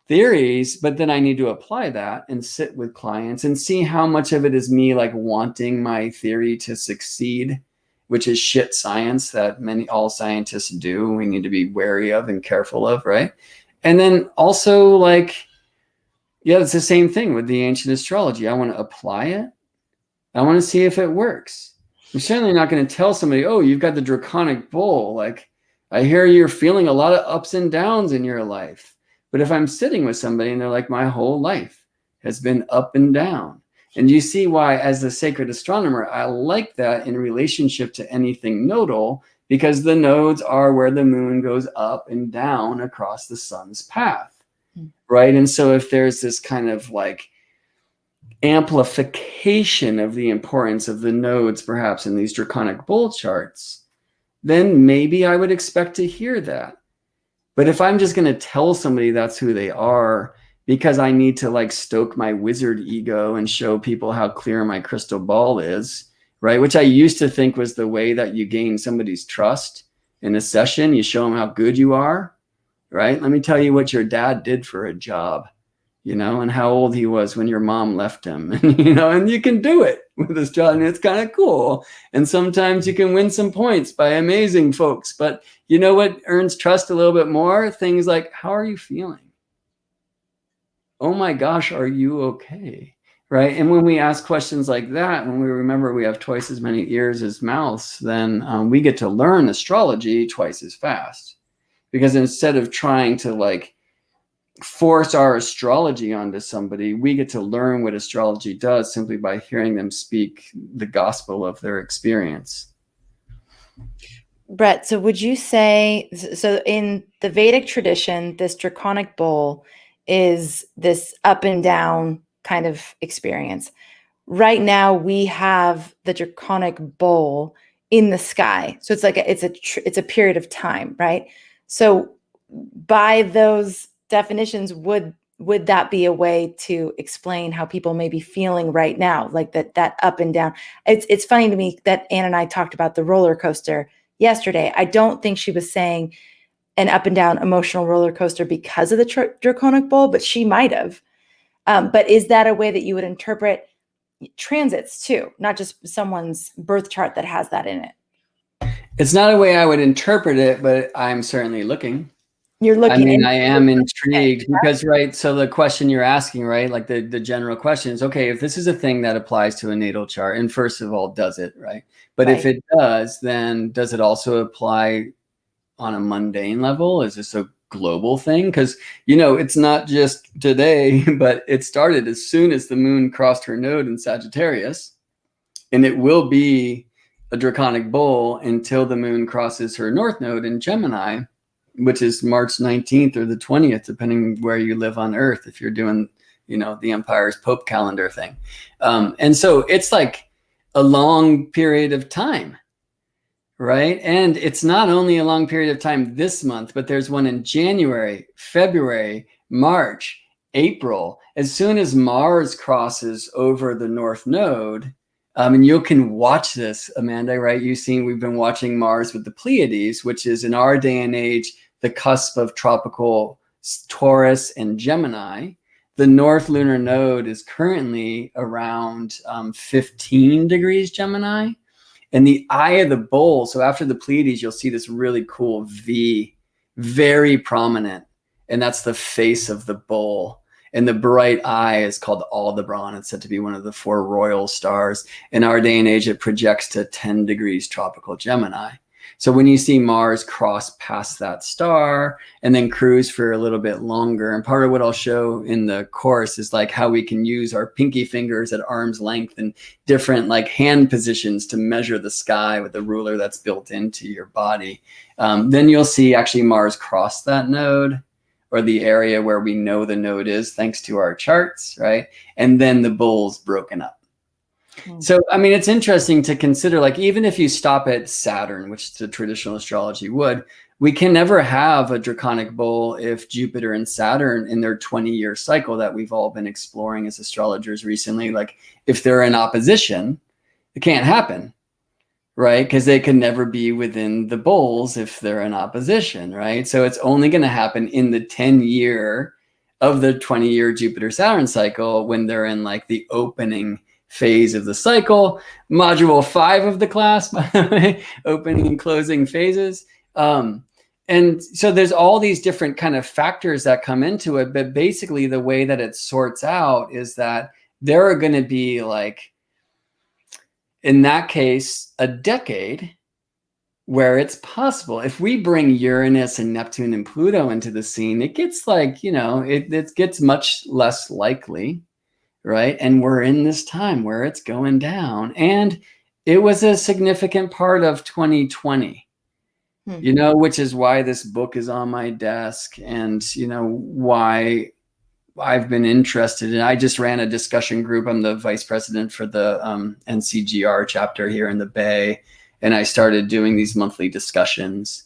theories, but then I need to apply that and sit with clients and see how much of it is me like wanting my theory to succeed, which is shit science that all scientists do. We need to be wary of and careful of, right? And then also like, yeah, it's the same thing with the ancient astrology. I want to apply it. I want to see if it works. I'm certainly not going to tell somebody, oh, you've got the Draconic Bowl. Like, I hear you're feeling a lot of ups and downs in your life. But if I'm sitting with somebody and they're like, my whole life has been up and down. And you see why, as the sacred astronomer, I like that in relationship to anything nodal, because the nodes are where the moon goes up and down across the sun's path, right? And so if there's this kind of like amplification of the importance of the nodes, perhaps in these Draconic Bowl charts, then maybe I would expect to hear that. But if I'm just going to tell somebody that's who they are because I need to like stoke my wizard ego and show people how clear my crystal ball is, right? Which I used to think was the way that you gain somebody's trust in a session. You show them how good you are, right? Let me tell you what your dad did for a job, you know, and how old he was when your mom left him, and, you know, and you can do it with this job, and it's kind of cool. And sometimes you can win some points by amazing folks, but you know what earns trust a little bit more? Things like, how are you feeling? oh my gosh, are you okay? Right. And when we ask questions like that, when we remember we have twice as many ears as mouths, then we get to learn astrology twice as fast. Because instead of trying to like force our astrology onto somebody, we get to learn what astrology does simply by hearing them speak the gospel of their experience. Brett, so would you say, so in the Vedic tradition, this Draconic Bowl is this up and down kind of experience. Right now, we have the Draconic Bowl in the sky. So it's like it's a period of time, right? So by those definitions, would that be a way to explain how people may be feeling right now, like that up and down? It's funny to me that Anne and I talked about the roller coaster yesterday. I don't think she was saying an up and down emotional roller coaster because of the Draconic Bowl, but she might have. But is that a way that you would interpret transits too, not just someone's birth chart that has that in it? It's not a way I would interpret it, but I'm certainly looking. You're looking. I mean, I am intrigued because, right, so the question you're asking, right, like the general question is, okay, if this is a thing that applies to a natal chart, and first of all, does it, right? But if it does, then does it also apply on a mundane level? Is this a global thing? Because, you know, it's not just today, but it started as soon as the moon crossed her node in Sagittarius, and it will be a Draconic Bowl until the moon crosses her north node in Gemini, which is March 19th or the 20th, depending where you live on Earth, if you're doing, you know, the Empire's Pope calendar thing. And so it's like a long period of time, right? And it's not only a long period of time this month, but there's one in January, February, March, April. As soon as Mars crosses over the North Node, and you can watch this, Amanda, right? We've been watching Mars with the Pleiades, which is in our day and age, the cusp of tropical Taurus and Gemini. The North Lunar Node is currently around 15 degrees Gemini. And the eye of the bowl, so after the Pleiades, you'll see this really cool V, very prominent. And that's the face of the bowl. And the bright eye is called Aldebaran. It's said to be one of the 4 royal stars. In our day and age, it projects to 10 degrees tropical Gemini. So when you see Mars cross past that star and then cruise for a little bit longer, and part of what I'll show in the course is like how we can use our pinky fingers at arm's length and different like hand positions to measure the sky with a ruler that's built into your body. Then you'll see actually Mars cross that node, or the area where we know the node is thanks to our charts, right? And then the bowl's broken up. So, I mean, it's interesting to consider, like, even if you stop at Saturn, which the traditional astrology would, we can never have a Draconic Bowl if Jupiter and Saturn in their 20-year cycle that we've all been exploring as astrologers recently, like if they're in opposition, it can't happen, right? Because they can never be within the bowls if they're in opposition, right? So it's only going to happen in the 10-year of the 20-year Jupiter-Saturn cycle when they're in like the opening phase of the cycle. Module 5 of the class, by the way, opening and closing phases. And so there's all these different kind of factors that come into it. But basically the way that it sorts out is that there are going to be like, in that case, a decade where it's possible. If we bring Uranus and Neptune and Pluto into the scene, it gets like, you know, it gets much less likely, right? And we're in this time where it's going down. And it was a significant part of 2020, you know, which is why this book is on my desk and, you know, why I've been interested in. I just ran a discussion group. I'm the vice president for the NCGR chapter here in the Bay. And I started doing these monthly discussions.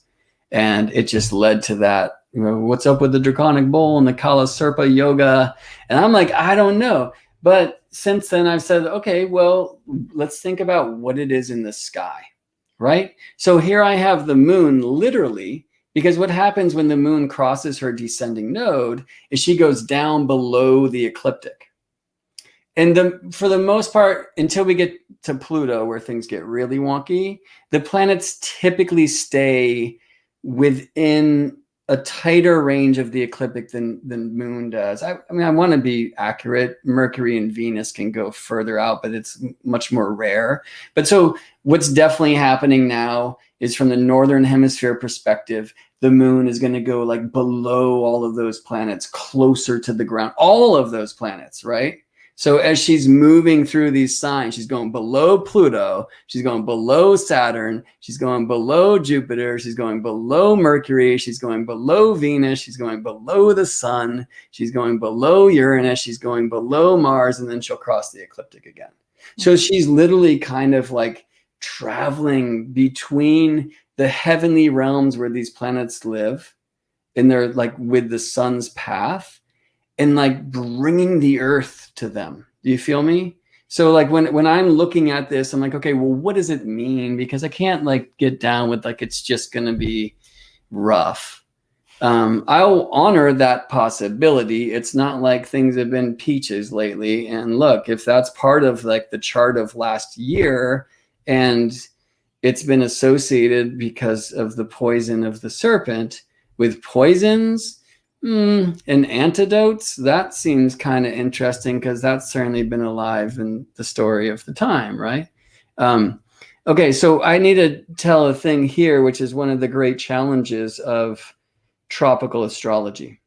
And it just led to that, you know, what's up with the Draconic Bowl and the Kala Serpa yoga? And I'm like, I don't know. But since then I've said, okay, well, let's think about what it is in the sky, right? So here I have the moon literally, because what happens when the moon crosses her descending node is she goes down below the ecliptic. And for the most part, until we get to Pluto, where things get really wonky, the planets typically stay within a tighter range of the ecliptic than moon does. I mean, I want to be accurate. Mercury and Venus can go further out, but it's much more rare. But so what's definitely happening now is, from the northern hemisphere perspective, the moon is going to go like below all of those planets, closer to the ground, all of those planets, right? So as she's moving through these signs, she's going below Pluto, she's going below Saturn, she's going below Jupiter, she's going below Mercury, she's going below Venus, she's going below the sun, she's going below Uranus, she's going below Mars, and then she'll cross the ecliptic again. So she's literally kind of like traveling between the heavenly realms where these planets live, and they're like with the sun's path, and like bringing the earth to them. Do you feel me? So like when I'm looking at this, I'm like, okay, well, what does it mean? Because I can't like get down with like, it's just going to be rough. I'll honor that possibility. It's not like things have been peaches lately. And look, if that's part of like the chart of last year, and it's been associated because of the poison of the serpent with poisons, and antidotes, that seems kind of interesting, because that's certainly been alive in the story of the time, right? Okay, so I need to tell a thing here, which is one of the great challenges of tropical astrology.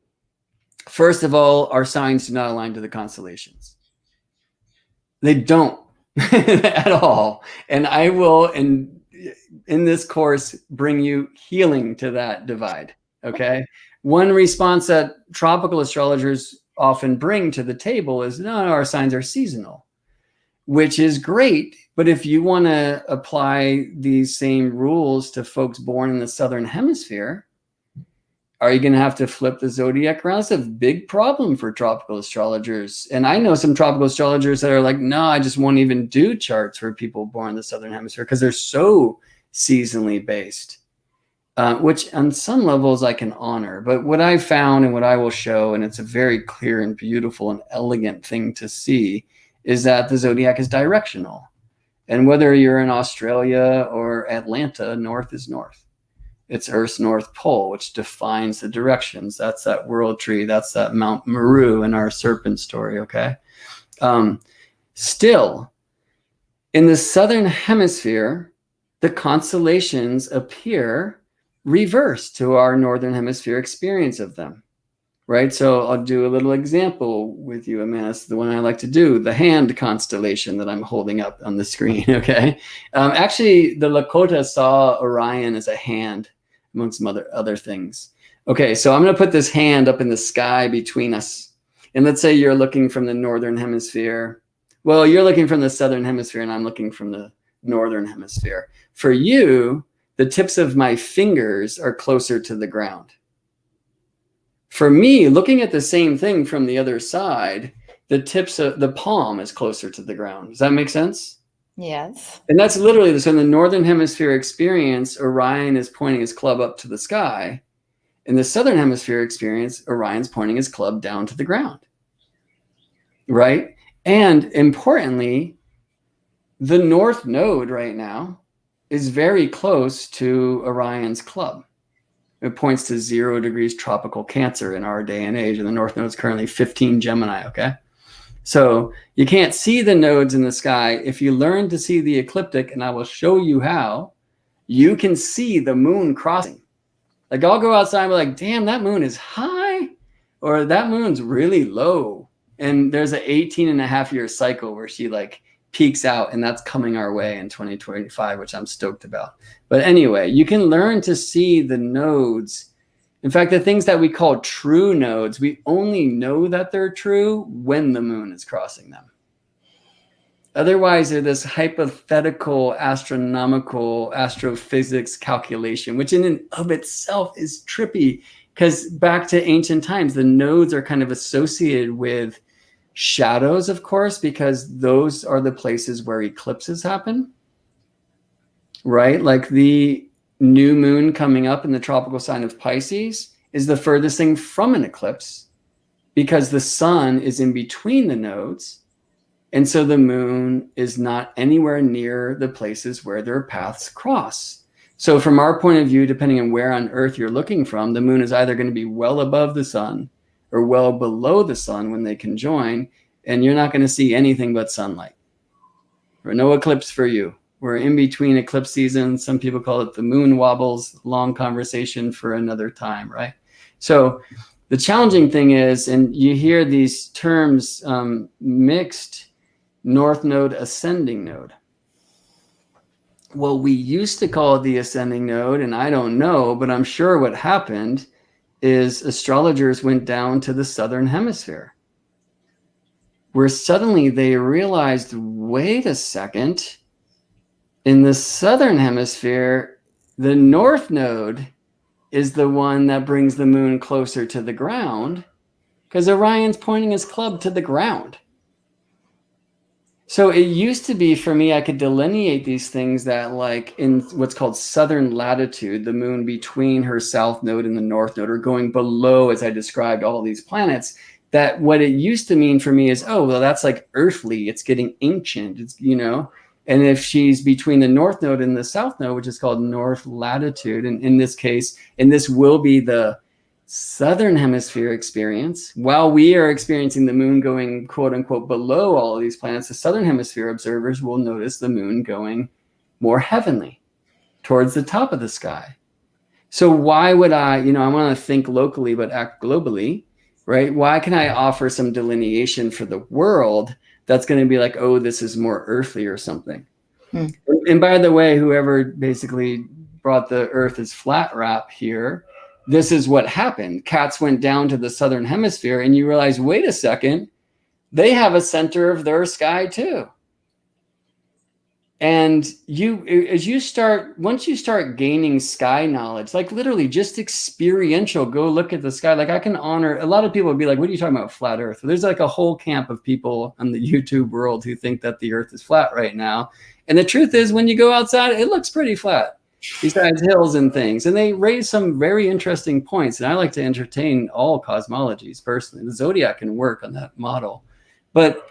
First of all, our signs do not align to the constellations. They don't at all. And I will, in this course, bring you healing to that divide, okay? One response that tropical astrologers often bring to the table is, no, our signs are seasonal, which is great. But if you want to apply these same rules to folks born in the southern hemisphere, are you going to have to flip the zodiac around? It's a big problem for tropical astrologers. And I know some tropical astrologers that are like, no, I just won't even do charts for people born in the southern hemisphere, because they're so seasonally based. Which on some levels I can honor. But what I found, and what I will show, and it's a very clear and beautiful and elegant thing to see, is that the zodiac is directional. And whether you're in Australia or Atlanta, north is north. It's Earth's North Pole, which defines the directions. That's that world tree. That's that Mount Meru in our serpent story, okay? Still, in the southern hemisphere, the constellations appear reverse to our northern hemisphere experience of them, right? So I'll do a little example with you, Amanda. It's the one I like to do, the hand constellation that I'm holding up on the screen, okay? Actually, the Lakota saw Orion as a hand, amongst some other things. Okay, so I'm going to put this hand up in the sky between us. And let's say you're looking from the northern hemisphere. Well, you're looking from the southern hemisphere, and I'm looking from the northern hemisphere. For you, the tips of my fingers are closer to the ground. For me, looking at the same thing from the other side, the tips of the palm is closer to the ground. Does that make sense? Yes. And that's literally this. In the northern hemisphere experience, Orion is pointing his club up to the sky. In the southern hemisphere experience, Orion's pointing his club down to the ground. Right? And importantly, the North Node right now is very close to Orion's club. It points to 0 degrees tropical Cancer in our day and age, and the North Node is currently 15 Gemini, okay? So you can't see the nodes in the sky. If you learn to see the ecliptic, and I will show you how, you can see the moon crossing. Like I'll go outside and be like, damn, that moon is high, or that moon's really low. And there's an 18.5-year cycle where she like peaks out, and that's coming our way in 2025, which I'm stoked about. But anyway, you can learn to see the nodes. In fact, the things that we call true nodes, we only know that they're true when the moon is crossing them. Otherwise, they're this hypothetical astronomical astrophysics calculation, which in and of itself is trippy, because back to ancient times, the nodes are kind of associated with shadows, of course, because those are the places where eclipses happen, right? Like the new moon coming up in the tropical sign of Pisces is the furthest thing from an eclipse, because the sun is in between the nodes. And so the moon is not anywhere near the places where their paths cross. So from our point of view, depending on where on Earth you're looking from, the moon is either going to be well above the sun or well below the sun when they conjoin, and you're not going to see anything but sunlight. Or no eclipse for you. We're in between eclipse seasons. Some people call it the moon wobbles. Long conversation for another time, right? So the challenging thing is, and you hear these terms mixed, north node, ascending node. Well, we used to call it the ascending node, and I don't know, but I'm sure what happened is astrologers went down to the southern hemisphere, where suddenly they realized, wait a second, in the southern hemisphere, the north node is the one that brings the moon closer to the ground, because Orion's pointing his club to the ground. So it used to be, for me, I could delineate these things that, like in what's called southern latitude, the moon between her south node and the north node, or going below, as I described, all these planets, that what it used to mean for me is, oh, well, that's like earthly. It's getting ancient, it's, you know. And if she's between the north node and the south node, which is called north latitude, and in this case, and this will be the southern hemisphere experience, while we are experiencing the moon going quote unquote below all of these planets, the southern hemisphere observers will notice the moon going more heavenly towards the top of the sky. So why would I want to think locally but act globally, right? Why can I offer some delineation for the world that's going to be like, oh, this is more earthly or something? And by the way, whoever basically brought the earth as flat wrap here, this is what happened. Cats went down to the southern hemisphere, and you realize, wait a second, they have a center of their sky too. And once you start gaining sky knowledge, like literally just experiential, go look at the sky. Like I can honor, a lot of people would be like, what are you talking about, flat earth? There's like a whole camp of people on the YouTube world who think that the earth is flat right now. And the truth is, when you go outside, it looks pretty flat, besides hills and things. And they raise some very interesting points. And I like to entertain all cosmologies personally. The Zodiac can work on that model. But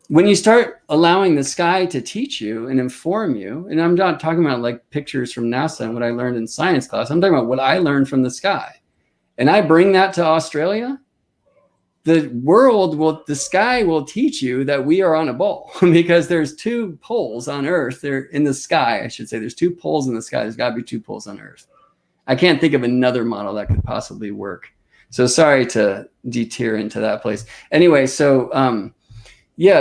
when you start allowing the sky to teach you and inform you, and I'm not talking about like pictures from NASA and what I learned in science class, I'm talking about what I learned from the sky. And I bring that to Australia, the sky will teach you that we are on a ball because there's two poles on Earth. They're in the sky, I should say. There's two poles in the sky. There's got to be two poles on Earth. I can't think of another model that could possibly work. So sorry to deter into that place. Anyway, so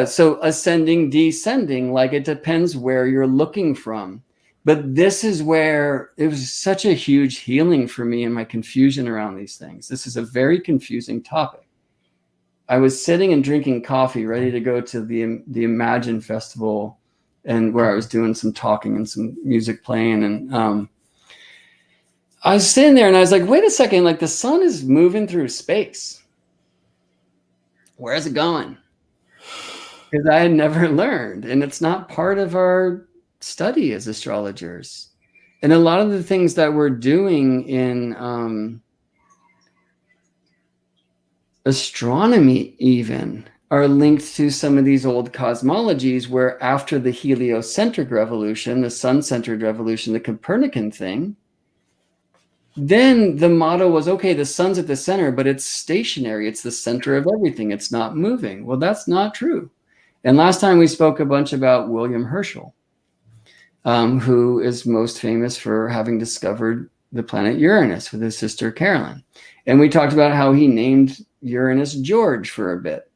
so ascending, descending, like it depends where you're looking from. But this is where it was such a huge healing for me and my confusion around these things. This is a very confusing topic. I was sitting and drinking coffee, ready to go to the Imagine Festival, and where I was doing some talking and some music playing. And I was sitting there and I was like, wait a second, like the sun is moving through space. Where's it going? Because I had never learned, and it's not part of our study as astrologers. And a lot of the things that we're doing in astronomy even are linked to some of these old cosmologies where after the heliocentric revolution, the sun-centered revolution, the Copernican thing, then the motto was, okay, the sun's at the center, but it's stationary. It's the center of everything. It's not moving. Well, that's not true. And last time we spoke a bunch about William Herschel, who is most famous for having discovered the planet Uranus with his sister Carolyn. And we talked about how he named Uranus George for a bit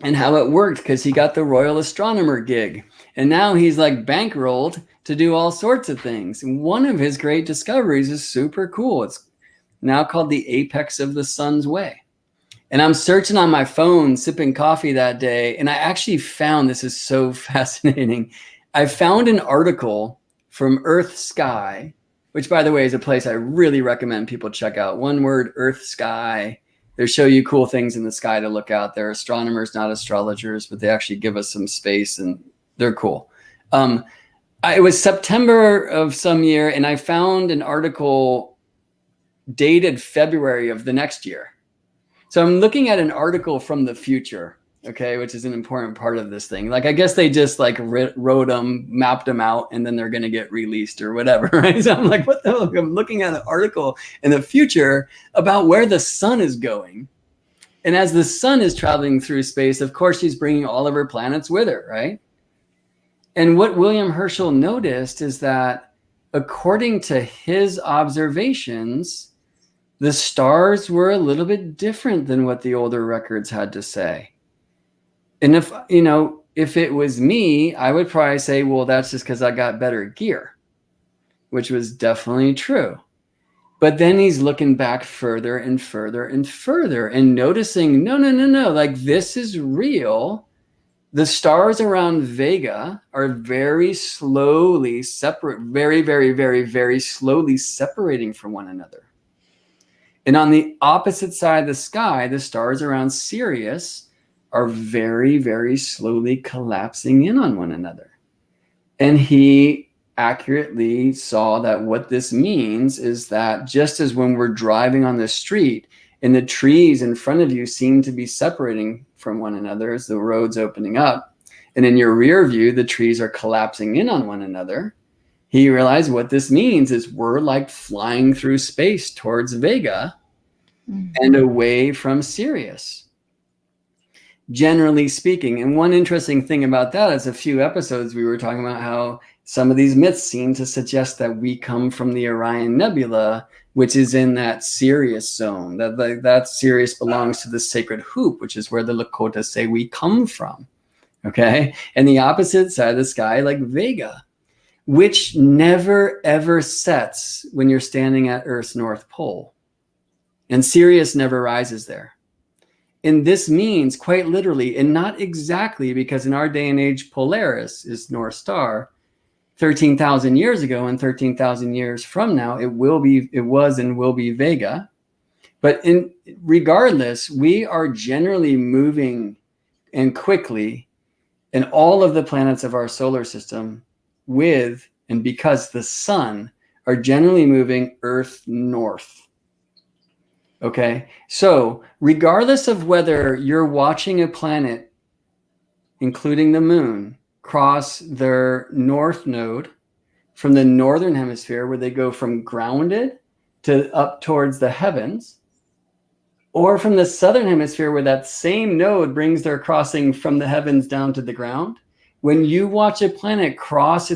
and how it worked because he got the Royal Astronomer gig. And now he's like bankrolled to do all sorts of things. And one of his great discoveries is super cool. It's now called the apex of the sun's way. And I'm searching on my phone, sipping coffee that day. And I actually found, this is so fascinating. I found an article from Earth Sky, which by the way is a place I really recommend people check out. One word, Earth Sky. They show you cool things in the sky to look out. They're astronomers, not astrologers, but they actually give us some space and they're cool. It was September of some year, and I found an article dated February of the next year. So I'm looking at an article from the future, okay, which is an important part of this thing. Like, I guess they just like wrote them, mapped them out, and then they're going to get released or whatever, right? So I'm like, what the hell? I'm looking at an article in the future about where the sun is going. And as the sun is traveling through space, of course, she's bringing all of her planets with her, right? And what William Herschel noticed is that according to his observations, the stars were a little bit different than what the older records had to say. And if, you know, if it was me, I would probably say, well, that's just because I got better gear, which was definitely true. But then he's looking back further and further and further and noticing, no, like this is real. The stars around Vega are very slowly separate, very slowly separating from one another. And on the opposite side of the sky, the stars around Sirius are very slowly collapsing in on one another. And he accurately saw that what this means is that just as when we're driving on the street and the trees in front of you seem to be separating from one another as the road's opening up, and in your rear view, the trees are collapsing in on one another, he realized what this means is we're like flying through space towards Vega and away from Sirius, generally speaking. And one interesting thing about that is a few episodes we were talking about how some of these myths seem to suggest that we come from the Orion Nebula, which is in that Sirius zone. That Sirius belongs to the sacred hoop, which is where the Lakota say we come from. Okay. And the opposite side of the sky, like Vega, which never ever sets when you're standing at Earth's North Pole. And Sirius never rises there. And this means quite literally, and not exactly, because in our day and age, Polaris is North Star. 13,000 years ago and 13,000 years from now, it was and will be Vega. But regardless, we are generally moving and quickly in all of the planets of our solar system with and because the sun are generally moving Earth north. Okay, so regardless of whether you're watching a planet, including the moon, cross their north node from the northern hemisphere, where they go from grounded to up towards the heavens, or from the southern hemisphere, where that same node brings their crossing from the heavens down to the ground, when you watch a planet cross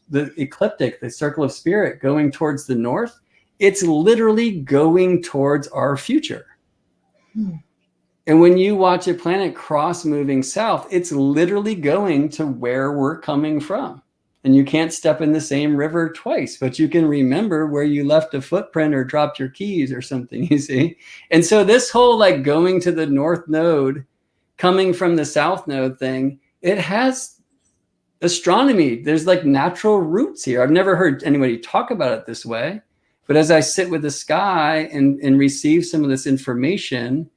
the ecliptic, the circle of spirit, going towards the north, it's literally going towards our future. And when you watch a planet cross moving south, it's literally going to where we're coming from. And you can't step in the same river twice, but you can remember where you left a footprint or dropped your keys or something, you see? And so this whole like going to the north node, coming from the south node thing, it has astronomy. There's like natural roots here. I've never heard anybody talk about it this way. But as I sit with the sky and receive some of this information,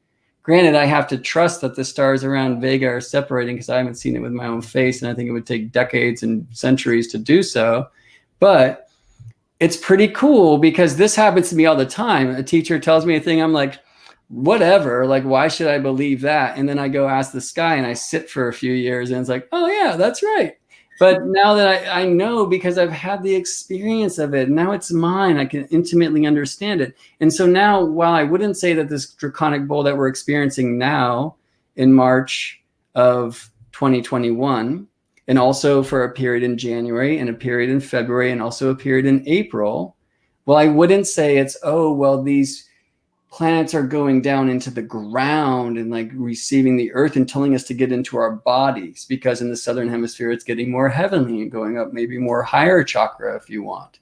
granted, I have to trust that the stars around Vega are separating because I haven't seen it with my own face, and I think it would take decades and centuries to do so. But it's pretty cool because this happens to me all the time. A teacher tells me a thing, I'm like, whatever, like, why should I believe that? And then I go ask the sky and I sit for a few years and it's like, oh yeah, that's right. But now that I know, because I've had the experience of it, now it's mine. I can intimately understand it. And so now, while I wouldn't say that this Draconic Bowl that we're experiencing now in March of 2021, and also for a period in January and a period in February and also a period in April, well, I wouldn't say it's, oh, well, these planets are going down into the ground and like receiving the earth and telling us to get into our bodies, because in the southern hemisphere it's getting more heavenly and going up maybe more higher chakra if you want.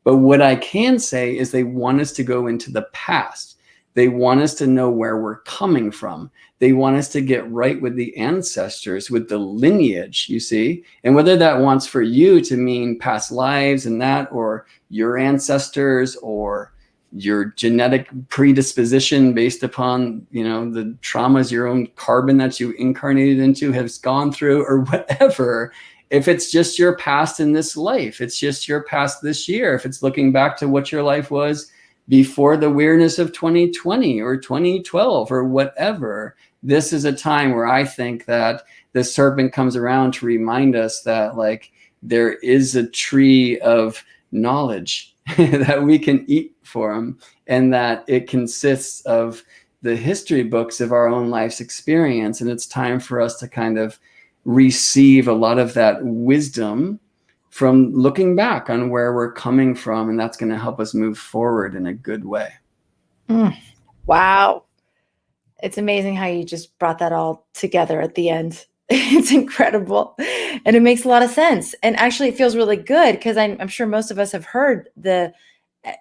But what I can say is they want us to go into the past. They want us to know where we're coming from. They want us to get right with the ancestors, with the lineage, you see. And whether that wants for you to mean past lives and that, or your ancestors, or your genetic predisposition based upon, you know, the traumas your own carbon that you incarnated into has gone through, or whatever. If it's just your past in this life, it's just your past this year. If it's looking back to what your life was before the weirdness of 2020 or 2012 or whatever. This is a time where I think that the serpent comes around to remind us that like there is a tree of knowledge that we can eat from, and that it consists of the history books of our own life's experience. And it's time for us to kind of receive a lot of that wisdom from looking back on where we're coming from. And that's going to help us move forward in a good way. Wow. It's amazing how you just brought that all together at the end. It's incredible. And it makes a lot of sense. And actually it feels really good because I'm sure most of us have heard the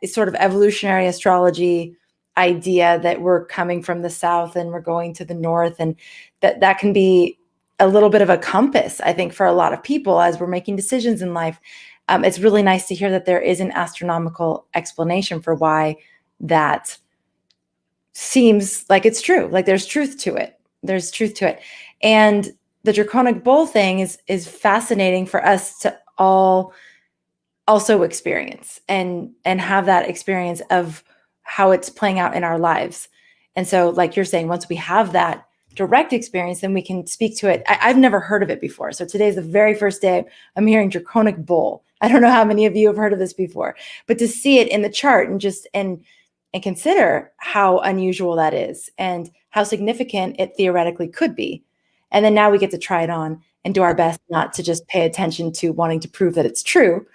sort of evolutionary astrology idea that we're coming from the south and we're going to the north, and that can be a little bit of a compass, I think, for a lot of people as we're making decisions in life. It's really nice to hear that there is an astronomical explanation for why that seems like it's true. Like there's truth to it. There's truth to it. And the Draconic Bowl thing is fascinating for us to all also experience and have that experience of how it's playing out in our lives. And so, like you're saying, once we have that direct experience, then we can speak to it. I've never heard of it before. So today's the very first day I'm hearing Draconic Bowl. I don't know how many of you have heard of this before, but to see it in the chart and just and consider how unusual that is and how significant it theoretically could be. And then now we get to try it on and do our best not to just pay attention to wanting to prove that it's true.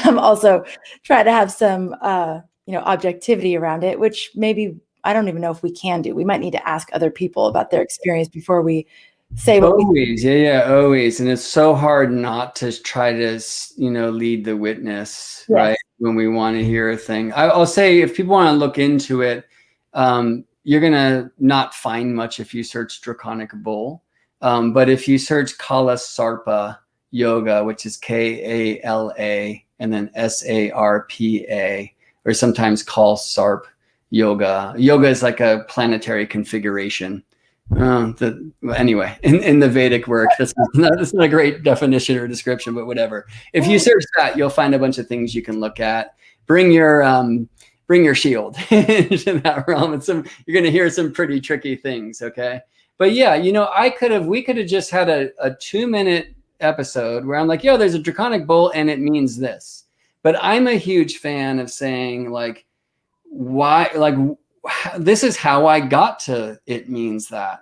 Also try to have some, objectivity around it, which maybe I don't even know if we can do. We might need to ask other people about their experience before we say what always. Always. And it's so hard not to try to, lead the witness, yes. Right? When we want to hear a thing. I'll say, if people want to look into it, you're going to not find much if you search Draconic Bowl. But if you search Kala Sarpa Yoga, which is Kala and then Sarpa, or sometimes call Sarp Yoga. Yoga is like a planetary configuration. Anyway, in the Vedic work, that's not a great definition or description, but whatever. If you search that, you'll find a bunch of things you can look at. Bring your shield into that realm, and you're going to hear some pretty tricky things. Okay, but yeah, we could have just had a 2-minute episode where I'm like, yo, there's a Draconic Bowl and it means this. But I'm a huge fan of saying like, why, like, this is how I got to it means that.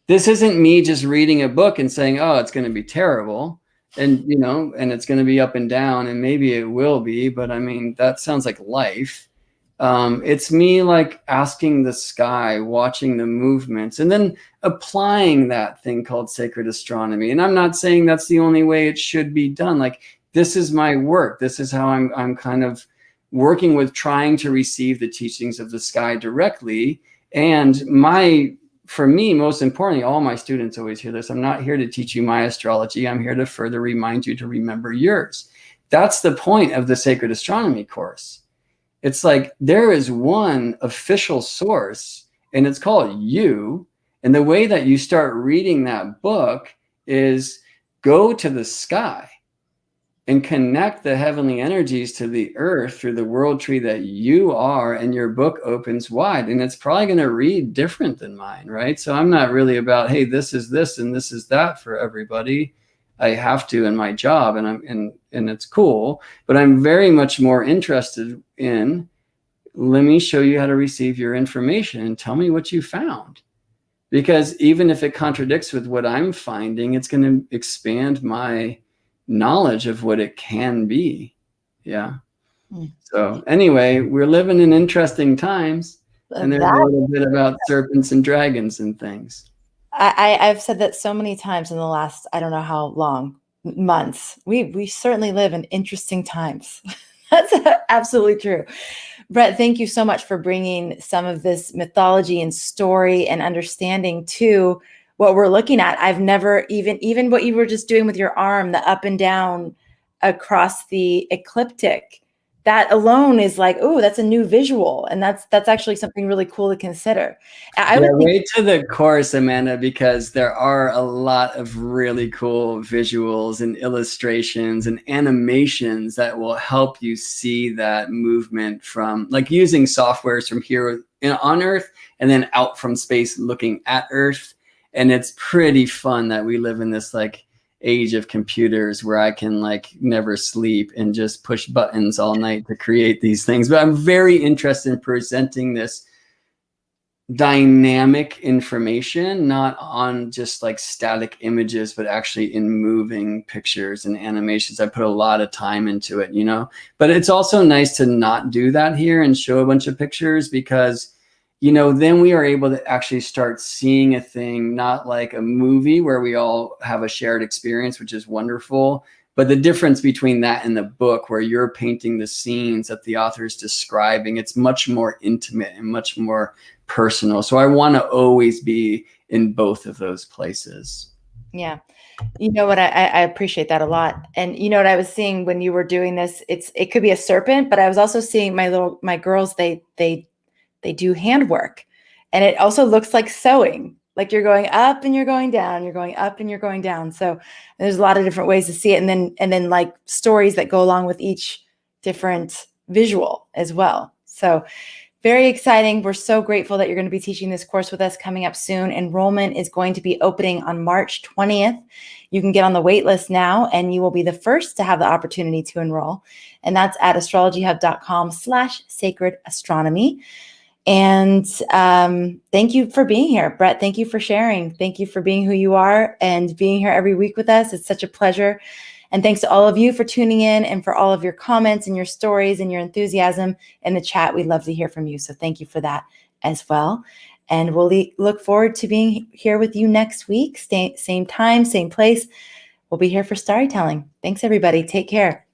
This isn't me just reading a book and saying, oh, it's going to be terrible. And, and it's going to be up and down, and maybe it will be, but I mean, that sounds like life. It's me like asking the sky, watching the movements, and then applying that thing called sacred astronomy. And I'm not saying that's the only way it should be done. Like, this is my work. This is how I'm kind of working with trying to receive the teachings of the sky directly. And for me, most importantly, all my students always hear this, I'm not here to teach you my astrology. I'm here to further remind you to remember yours. That's the point of the Sacred Astronomy course. It's like there is one official source, and it's called you. And the way that you start reading that book is go to the sky and connect the heavenly energies to the earth through the world tree that you are, and your book opens wide. And it's probably going to read different than mine, right? So I'm not really about, hey, this is this and this is that for everybody. I have to in my job, and it's cool. But I'm very much more interested in, let me show you how to receive your information and tell me what you found. Because even if it contradicts with what I'm finding, it's going to expand my knowledge of what it can be. Yeah. So anyway, we're living in interesting times, and there's a little bit about serpents and dragons and things. I've said that so many times in the last, I don't know how long, months. We certainly live in interesting times. That's absolutely true. Brett, thank you so much for bringing some of this mythology and story and understanding to what we're looking at. I've never even what you were just doing with your arm, the up and down across the ecliptic. that alone is like, oh, that's a new visual. And that's actually something really cool to consider. I would think, wait to the course, Amanda, because there are a lot of really cool visuals and illustrations and animations that will help you see that movement from, like, using softwares from here on Earth and then out from space looking at Earth. And it's pretty fun that we live in this like age of computers where I can like never sleep and just push buttons all night to create these things. But I'm very interested in presenting this dynamic information, not on just like static images, but actually in moving pictures and animations. I put a lot of time into it, you know, but it's also nice to not do that here and show a bunch of pictures, because you know, then we are able to actually start seeing a thing, not like a movie where we all have a shared experience, which is wonderful. But the difference between that and the book, where you're painting the scenes that the author is describing, it's much more intimate and much more personal. So I want to always be in both of those places. yeah. You know what? I appreciate that a lot. And you know what I was seeing when you were doing this? It could be a serpent, but I was also seeing my girls, they do handwork, and it also looks like sewing. Like you're going up and you're going down, you're going up and you're going down. So there's a lot of different ways to see it, and then like stories that go along with each different visual as well. So very exciting. We're so grateful that you're going to be teaching this course with us coming up soon. Enrollment is going to be opening on March 20th. You can get on the wait list now, and you will be the first to have the opportunity to enroll. And that's at astrologyhub.com/sacred astronomy. And thank you for being here, Brett. Thank you for sharing. Thank you for being who you are and being here every week with us. It's such a pleasure. And thanks to all of you for tuning in and for all of your comments and your stories and your enthusiasm in the chat. We'd love to hear from you. So thank you for that as well. And we'll look forward to being here with you next week. Same time, same place. We'll be here for StarryTelling. Thanks, everybody. Take care.